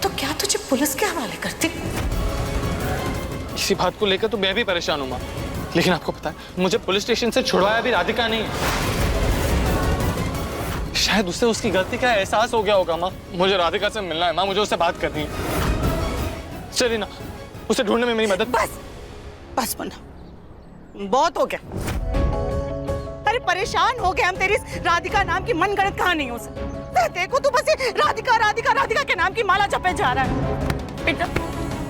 तो क्या तुझे पुलिस के हवाले करती? इसी बात को लेकर तो मैं भी परेशान हूँ माँ, लेकिन आपको पता है, मुझे पुलिस स्टेशन से छुड़वाया भी राधिका नहीं है। शायद उसे उसकी गलती का एहसास हो गया होगा माँ। मुझे राधिका से मिलना है माँ, मुझे उससे बात करनी है। चलिए ना, उसे ढूंढने में मेरी मदद। बस मुन्ना, बहुत हो गया। अरे परेशान हो गए हम तेरी राधिका नाम की मनगढ़ंत कहानियों से। देखो तू बस राधिका राधिका राधिका के नाम की माला जपे जा रहा है। बेटा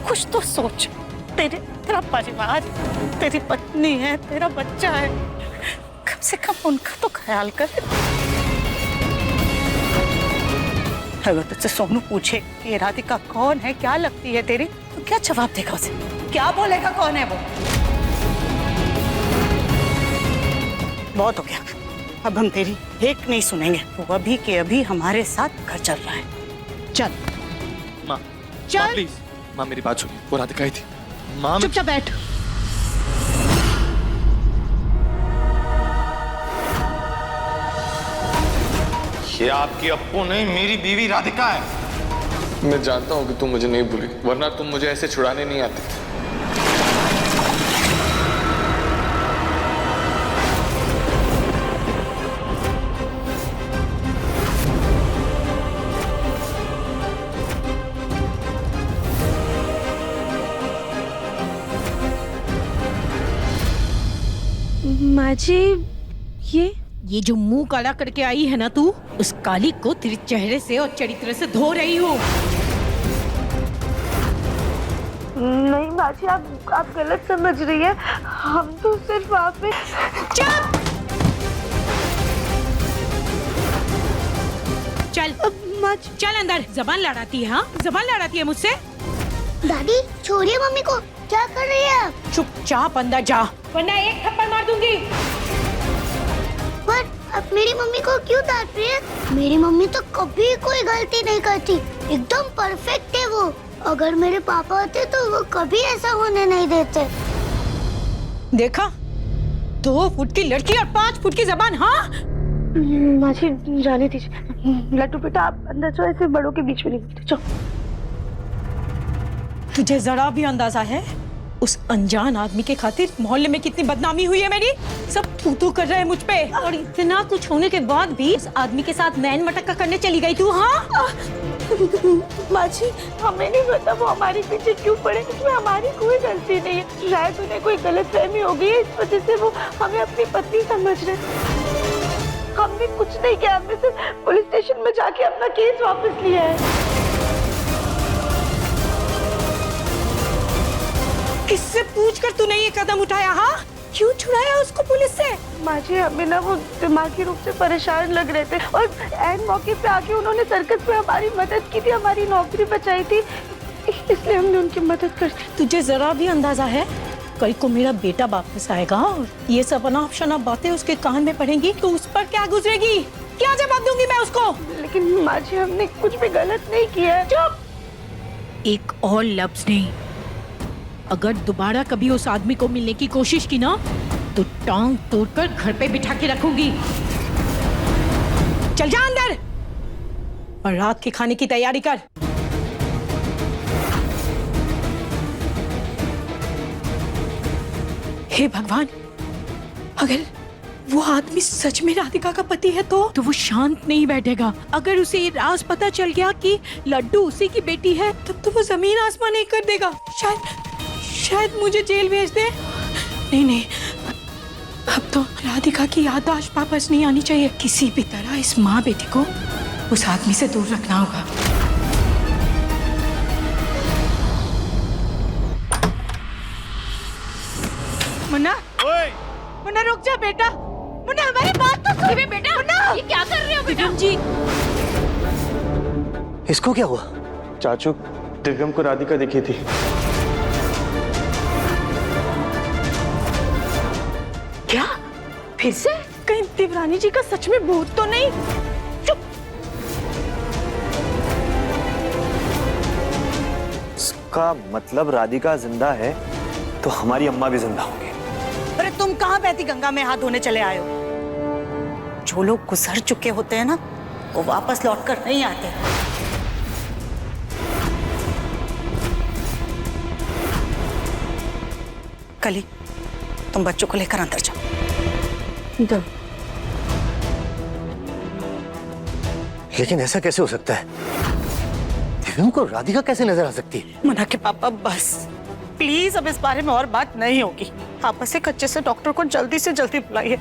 कुछ तो सोच। तेरा परिवार, तेरी पत्नी है, तेरा बच्चा है, कम से कम उनका तो ख्याल कर। अगर तुझसे सोनू पूछे कि ये राधिका कौन है, क्या लगती है तेरी, तो क्या जवाब देगा उसे? क्या बोलेगा कौन है वो? बहुत हो गया, अब हम तेरी एक नहीं सुनेंगे। वो अभी के अभी हमारे साथ घर चल रहा है। चल माँ, चल माँ प्लीज। माँ मेरी बात सुनिए, वो राधिका ही थी। माँ चुपचाप बैठ। ये आपकी अप्पू नहीं, मेरी बीवी राधिका है। मैं जानता हूँ कि तुम मुझे नहीं भूली, वरना तुम मुझे ऐसे छुड़ाने नहीं आती। माँ जी, ये जो मुंह काला करके आई है ना तू, उस काली को तेरे चेहरे से और चरित्र से धो रही हूँ। नहीं बाजी, आप गलत समझ रही है। हम तो सिर्फ वहाँ पे। चल चल अंदर। जबान लड़ाती है, हाँ जबान लड़ाती है मुझसे। दादी छोड़िए मम्मी को, क्या कर रही है? चुपचाप अंदर जा, वरना एक थप्पड़ मार दूंगी। पर अब मेरी मम्मी को क्यों डांट रही है? मेरी मम्मी तो कभी कोई गलती नहीं करती, एकदम परफेक्ट है वो। अगर मेरे पापा होते तो वो कभी ऐसा होने नहीं देते। देखा, 2 फुट की लड़की और 5 फुट की जबान। हाँ माँ जी जाने दीजिए। लड्डू बेटा आप अंदर जाओ, ऐसे बड़ों के बीच में नहीं बोलते। जाओ। तुझे जरा भी अंदाजा है उस अनजान आदमी के खातिर मोहल्ले में कितनी बदनामी हुई है मेरी? सब थू-थू कर रहे हैं मुझ पे, और इतना कुछ होने के बाद भी उस आदमी के साथ मैन मटक्का करने चली गई तू। हाँ माँ जी हमें नहीं पता वो हमारे पीछे क्यों पड़े, इसमें हमारी कोई गलती नहीं है। शायद उन्हें कोई गलतफहमी हो गई है, इस वजह से वो हमें अपनी पत्नी समझ रहे। हमने कुछ नहीं किया, हमने सिर्फ पुलिस स्टेशन में जाके अपना केस वापस लिया है। किससे पूछकर तूने ये कदम उठाया? हाँ क्यों छुड़ाया उसको पुलिस से? माँ जी हमें ना वो दिमागी रूप से परेशान लग रहे थे, और ऐन मौके पे आके उन्होंने सर्कस में हमारी मदद की थी, हमारी नौकरी बचाई थी, इसलिए हमने उनकी मदद कर दी। तुझे जरा भी अंदाजा है कल को मेरा बेटा वापस आएगा और ये सब अनाप शनाप बातें उसके कान में पड़ेंगी तो उस पर क्या गुजरेगी? क्या जवाब दूंगी मैं उसको? लेकिन माँ जी हमने कुछ भी गलत नहीं किया। चुप! एक और लफ्ज नहीं। अगर दोबारा कभी उस आदमी को मिलने की कोशिश की ना तो टांग तोड़कर घर पे बिठा के रखूंगी। चल जा अंदर और रात के खाने की तैयारी कर। हे भगवान, अगर वो आदमी सच में राधिका का पति है तो वो शांत नहीं बैठेगा। अगर उसे ये राज पता चल गया कि लड्डू उसी की बेटी है तब तो वो जमीन आसमान एक कर देगा। शायद मुझे जेल भेज दे। नहीं, अब तो राधिका की याददाश्त वापस नहीं आनी चाहिए। किसी भी तरह इस माँ बेटी को उस आदमी से दूर रखना होगा। मुन्ना, मुन्ना रुक जा बेटा। मुन्ना हमारी बात तो सुन। बेटा मुन्ना, ये क्या कर रहे हो बेटा? जी इसको क्या हुआ? चाचू दिव्यम को राधिका दिखी थी। क्या फिर से? कहीं देवरानी जी का सच में भूत तो नहीं? चुप। इसका मतलब राधिका जिंदा है तो हमारी अम्मा भी जिंदा होंगी। अरे तुम कहाँ बहती गंगा में हाथ धोने चले आए हो? जो लोग गुजर चुके होते हैं ना वो वापस लौटकर नहीं आते। कली तुम बच्चों को लेकर अंदर जाओ। लेकिन ऐसा कैसे हो सकता है? दिव्यम को राधिका कैसे नजर आ सकती है? मुन्ना के पापा बस प्लीज अब इस बारे में और बात नहीं होगी। आप बस एक अच्छे से डॉक्टर को जल्दी से जल्दी बुलाइए।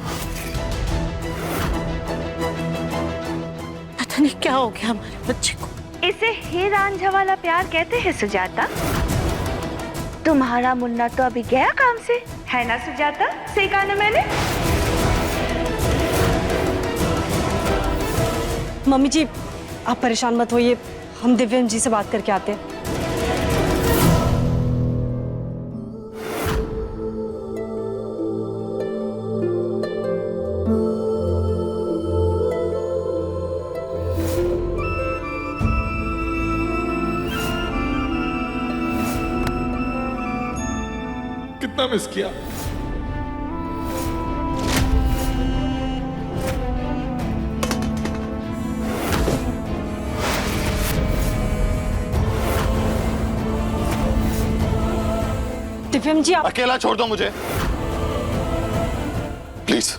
पता नहीं क्या हो गया हमारे बच्चे को। इसे ही रांझा वाला प्यार कहते हैं सुजाता। तुम्हारा मुन्ना तो अभी गया काम से, है ना सुजाता? सही कहा ना मैंने? मम्मी जी आप परेशान मत होइए, हम दिव्यम जी से बात करके आते हैं। कितना मिस किया। दिव्यम जी आप अकेला छोड़ दो मुझे प्लीज।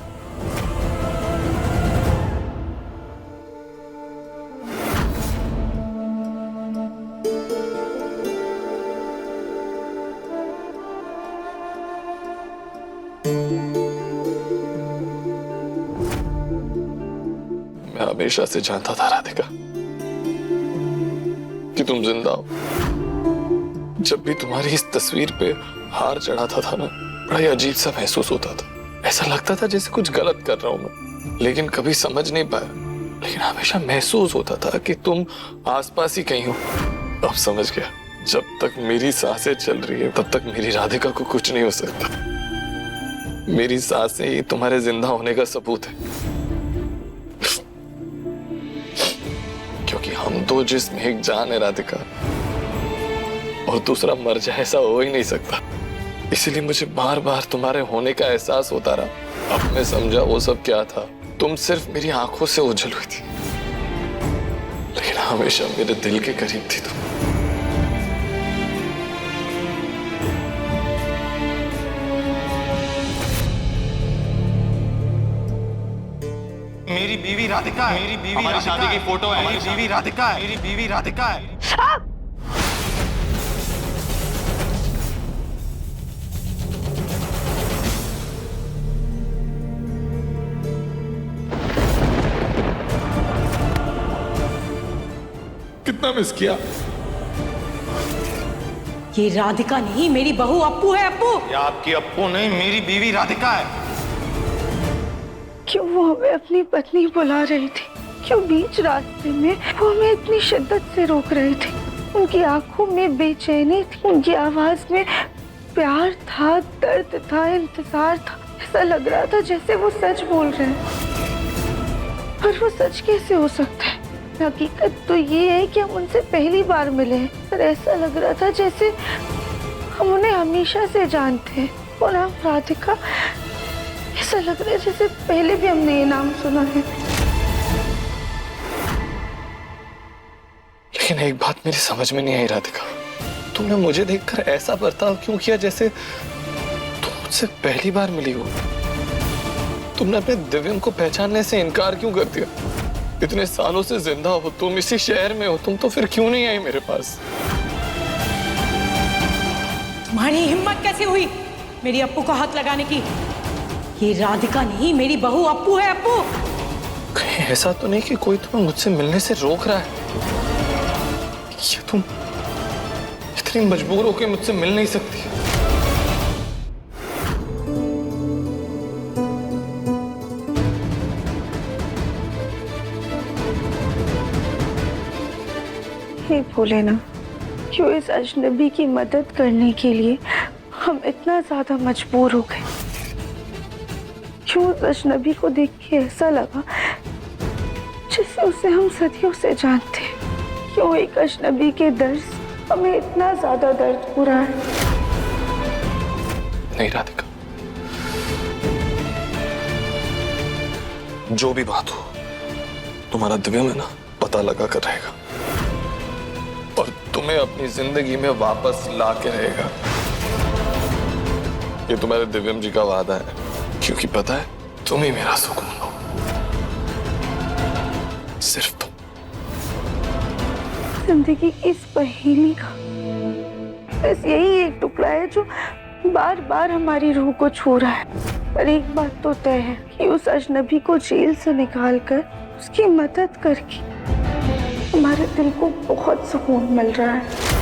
मैं हमेशा से जानता था राधिका कि तुम जिंदा हो। जब भी तुम्हारी इस तस्वीर पे हार चढ़ाता था ना, बड़ा ही अजीब सा महसूस होता था। ऐसा लगता था जैसे कुछ गलत कर रहा हूं मैं, लेकिन कभी समझ नहीं पाया। लेकिन हमेशा महसूस होता था कि तुम आसपास ही कहीं हो। अब समझ गया, जब तक मेरी सांसें चल रही है तब तक मेरी राधिका को कुछ नहीं हो सकता। मेरी सांसें ही तुम्हारे जिंदा होने का सबूत है, क्योंकि हम दो जिस्म एक जान है राधिका, और दूसरा मर जाए ऐसा हो ही नहीं सकता। इसीलिए मुझे बार बार तुम्हारे होने का एहसास होता रहा। अब मैं समझा वो सब क्या था। तुम सिर्फ मेरी आंखों से ओझल हुई थी, लेकिन हमेशा मेरे दिल के करीब थी तुम। मेरी बीवी राधिका है, मेरी बीवी हमारी शादी की फोटो है, मेरी बीवी राधिका है, मेरी बीवी राधिका है। कितना मिस किया। ये राधिका नहीं, मेरी बहू अप्पू है। अप्पू, ये आपकी अप्पू नहीं, मेरी बीवी राधिका है। क्यों वो हमें अपनी पत्नी बुला रही थी? क्यों बीच रास्ते में वो हमें इतनी शिद्दत से रोक रही थी? उनकी आंखों में बेचैनी थी, उनकी आवाज में प्यार था, दर्द था, इंतजार था। ऐसा लग रहा था जैसे वो सच बोल रहे हैं। पर वो सच कैसे हो सकता है? हकीकत तो ये है कि हम उनसे पहली बार मिले हैं, पर ऐसा लग रहा था जैसे हम उन्हें हमेशा से जानते हैं। वो नाम राधिका, ऐसा लग रहा है जैसे पहले भी हमने ये नाम सुना है। लेकिन एक बात मेरी समझ में नहीं आई राधिका, तुमने मुझे देखकर ऐसा बर्ताव क्यों किया जैसे तुम मुझसे पहली बार मिली हो? तुमने अपने दिव्यम को पहचानने से इनकार क्यों कर दिया? इतने सालों से जिंदा हो तुम, इसी शहर में हो तुम, तो फिर क्यों नहीं आई मेरे पास? तुम्हारी हिम्मत कैसे हुई मेरी अप्पू को हाथ लगाने की? ये राधिका नहीं, मेरी बहू अप्पू है। अप्पू, कहीं ऐसा तो नहीं कि कोई तुम्हें मुझसे मिलने से रोक रहा है? ये तुम इतनी मजबूर होकर मुझसे मिल नहीं सकती? हे भोलेनाथ, क्यों इस अजनबी की मदद करने के लिए हम इतना ज्यादा मजबूर हो गए? क्यों उस अजनबी को देख के ऐसा लगा जैसे उसे हम सदियों से जानते हैं? क्यों एक अजनबी के दर्द हमें इतना ज्यादा दर्द हो रहा है? नहीं राधिका, जो भी बात हो, तुम्हारा दिव्यम है ना, पता लगा कर रहेगा और तुम्हें अपनी जिंदगी में वापस ला के रहेगा। ये तुम्हारे दिव्यम जी का वादा है, क्योंकि पता है तुम ही मेरा सुकून हो, सिर्फ तुम। जिंदगी की इस पहेली का बस यही एक टुकड़ा है जो बार बार हमारी रूह को छू रहा है। पर एक बात तो तय है कि उस अजनबी को जेल से निकालकर उसकी मदद करके हमारे दिल को बहुत सुकून मिल रहा है।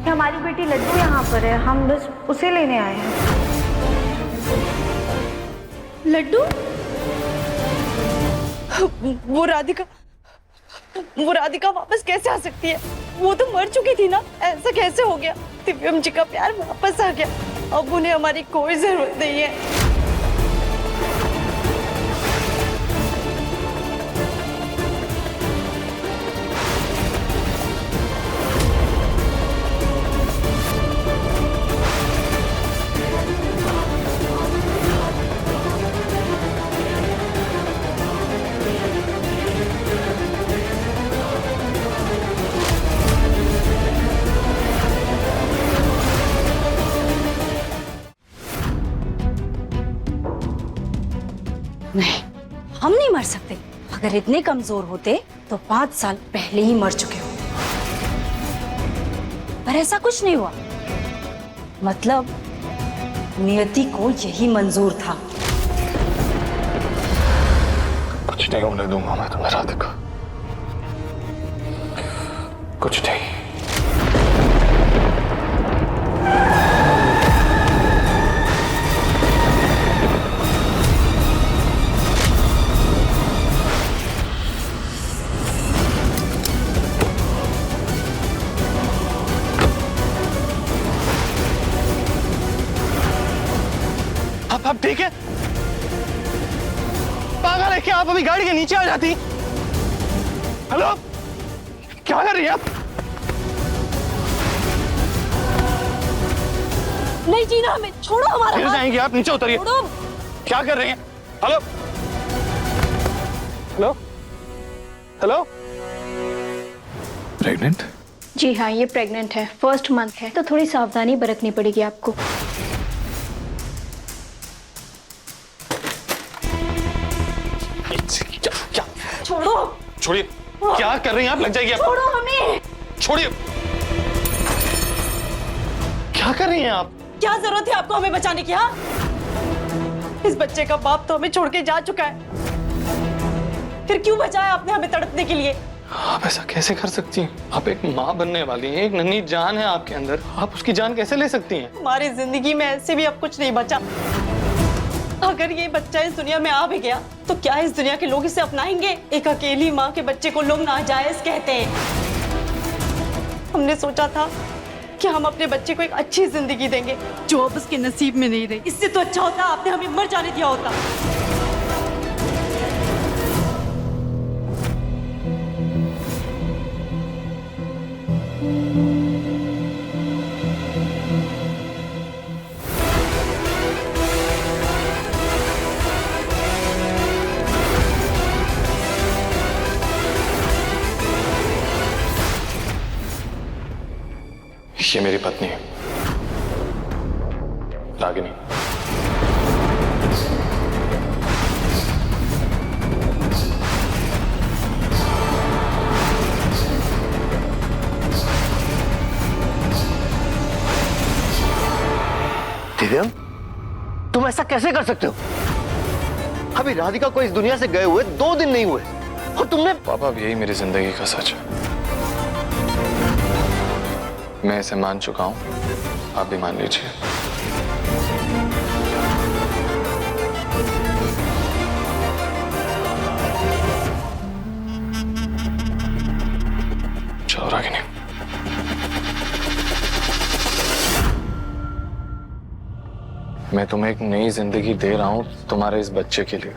हमारी बेटी लड्डू यहाँ पर है, हम बस उसे लेने आए हैं। लड्डू? वो राधिका वापस कैसे आ सकती है? वो तो मर चुकी थी ना, ऐसा कैसे हो गया? दिव्यम जी का प्यार वापस आ गया, अब उन्हें हमारी कोई जरूरत नहीं है। नहीं, हम नहीं मर सकते। अगर इतने कमजोर होते तो 5 साल पहले ही मर चुके होते। पर ऐसा कुछ नहीं हुआ। मतलब नियति को यही मंजूर था। कुछ नहीं होने दूंगा मैं तुम्हें राधिका, कुछ नहीं। आप ठीक है? पागल है क्या आप? अभी गाड़ी के नीचे आ जाती। हेलो, क्या कर रही हैं आप? नहीं जीना हमें, छोड़ो हमारा गिर हाथ। जाएंगे आप, नीचे उतरिए। छोड़ो। क्या कर रही हैं? Hello hello hello. प्रेग्नेंट? जी हाँ, ये प्रेग्नेंट है, 1st मंथ है, तो थोड़ी सावधानी बरतनी पड़ेगी आपको। छोड़ो। छोड़िए, क्या कर रही हैं आप? लग जाएगी आपको। छोड़ो हमें। छोड़िए, क्या कर रही हैं आप? क्या जरूरत है आपको हमें बचाने की? हाँ, इस बच्चे का बाप तो हमें छोड़ के जा चुका है, फिर क्यों बचाया आपने हमें तड़पने के लिए? आप ऐसा कैसे कर सकती हैं? आप एक माँ बनने वाली हैं, एक नन्ही जान है आपके अंदर, आप उसकी जान कैसे ले सकती हैं? हमारी जिंदगी में ऐसे भी अब कुछ नहीं बचा। अगर ये बच्चा इस दुनिया में आ भी गया तो क्या इस दुनिया के लोग इसे अपनाएंगे? एक अकेली माँ के बच्चे को लोग नाजायज कहते हैं। हमने सोचा था कि हम अपने बच्चे को एक अच्छी जिंदगी देंगे, जो अब उसके नसीब में नहीं रही। इससे तो अच्छा होता आपने हमें मर जाने दिया होता। ये मेरी पत्नी है, रागिनी। दिव्यम, तुम ऐसा कैसे कर सकते हो? अभी राधिका को इस दुनिया से गए हुए 2 दिन नहीं हुए और तुमने। पापा, अब यही मेरी जिंदगी का सच है। मैं इसे मान चुका हूं, आप भी मान लीजिए। चलो रागिनी। मैं तुम्हें एक नई जिंदगी दे रहा हूं तुम्हारे इस बच्चे के लिए।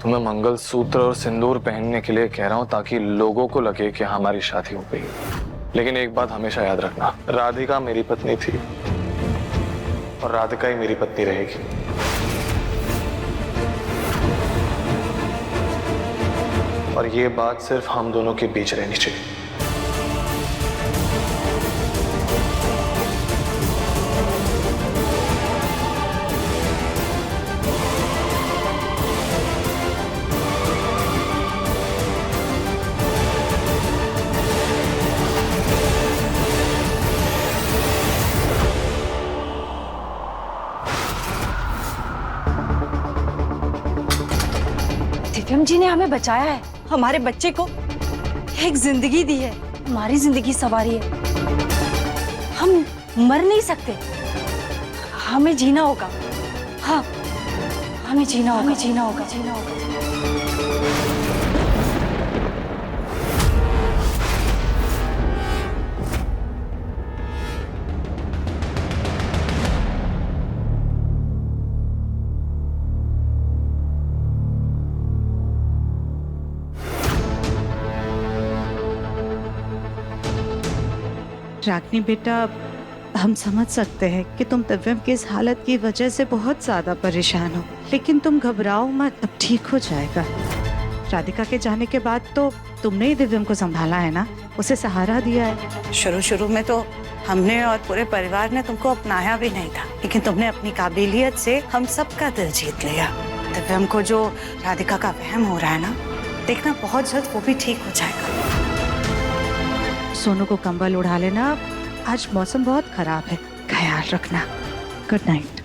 तुम्हें मंगलसूत्र और सिंदूर पहनने के लिए कह रहा हूं ताकि लोगों को लगे कि हमारी शादी हो गई। लेकिन एक बात हमेशा याद रखना, राधिका मेरी पत्नी थी और राधिका ही मेरी पत्नी रहेगी। और ये बात सिर्फ हम दोनों के बीच रहनी चाहिए। दिव्यम जी ने हमें बचाया है, हमारे बच्चे को एक जिंदगी दी है, हमारी जिंदगी संवारी है। हम मर नहीं सकते, हमें जीना होगा। हाँ, हमें जीना होगा, हमें जीना होगा, जीना होगा। रागिनी बेटा, हम समझ सकते हैं कि तुम दिव्यम की इस हालत की वजह से बहुत ज्यादा परेशान हो, लेकिन तुम घबराओ मत, अब ठीक हो जाएगा। राधिका के जाने के बाद तो तुमने ही दिव्यम को संभाला है ना, उसे सहारा दिया है। शुरू शुरू में तो हमने और पूरे परिवार ने तुमको अपनाया भी नहीं था, लेकिन तुमने अपनी काबिलियत से हम सबका दिल जीत लिया। दिव्यम को जो राधिका का वहम हो रहा है ना, देखना बहुत जल्द वो भी ठीक हो जाएगा। सोनू को कंबल उड़ा लेना, आज मौसम बहुत खराब है, ख्याल रखना। Good night.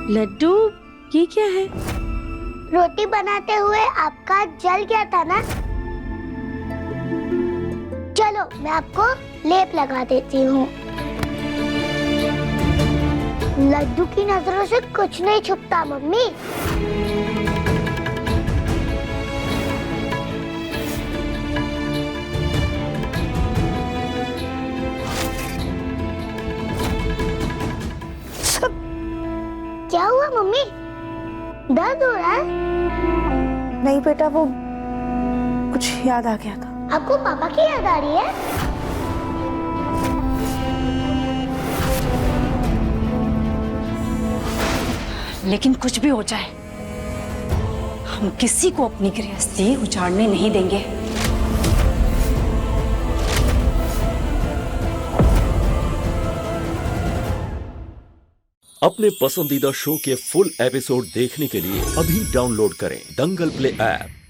लड्डू, ये क्या है? रोटी बनाते हुए आपका हाथ जल गया था ना, चलो मैं आपको लेप लगा देती हूँ। लड्डू की नजरों से कुछ नहीं छुपता मम्मी। क्या हुआ मम्मी, दर्द हो रहा है? नहीं बेटा, वो कुछ याद आ गया था। आपको पापा की याद आ रही है? लेकिन कुछ भी हो जाए, हम किसी को अपनी गृहस्थी उजाड़ने नहीं देंगे। अपने पसंदीदा शो के फुल एपिसोड देखने के लिए अभी डाउनलोड करें दंगल प्ले ऐप।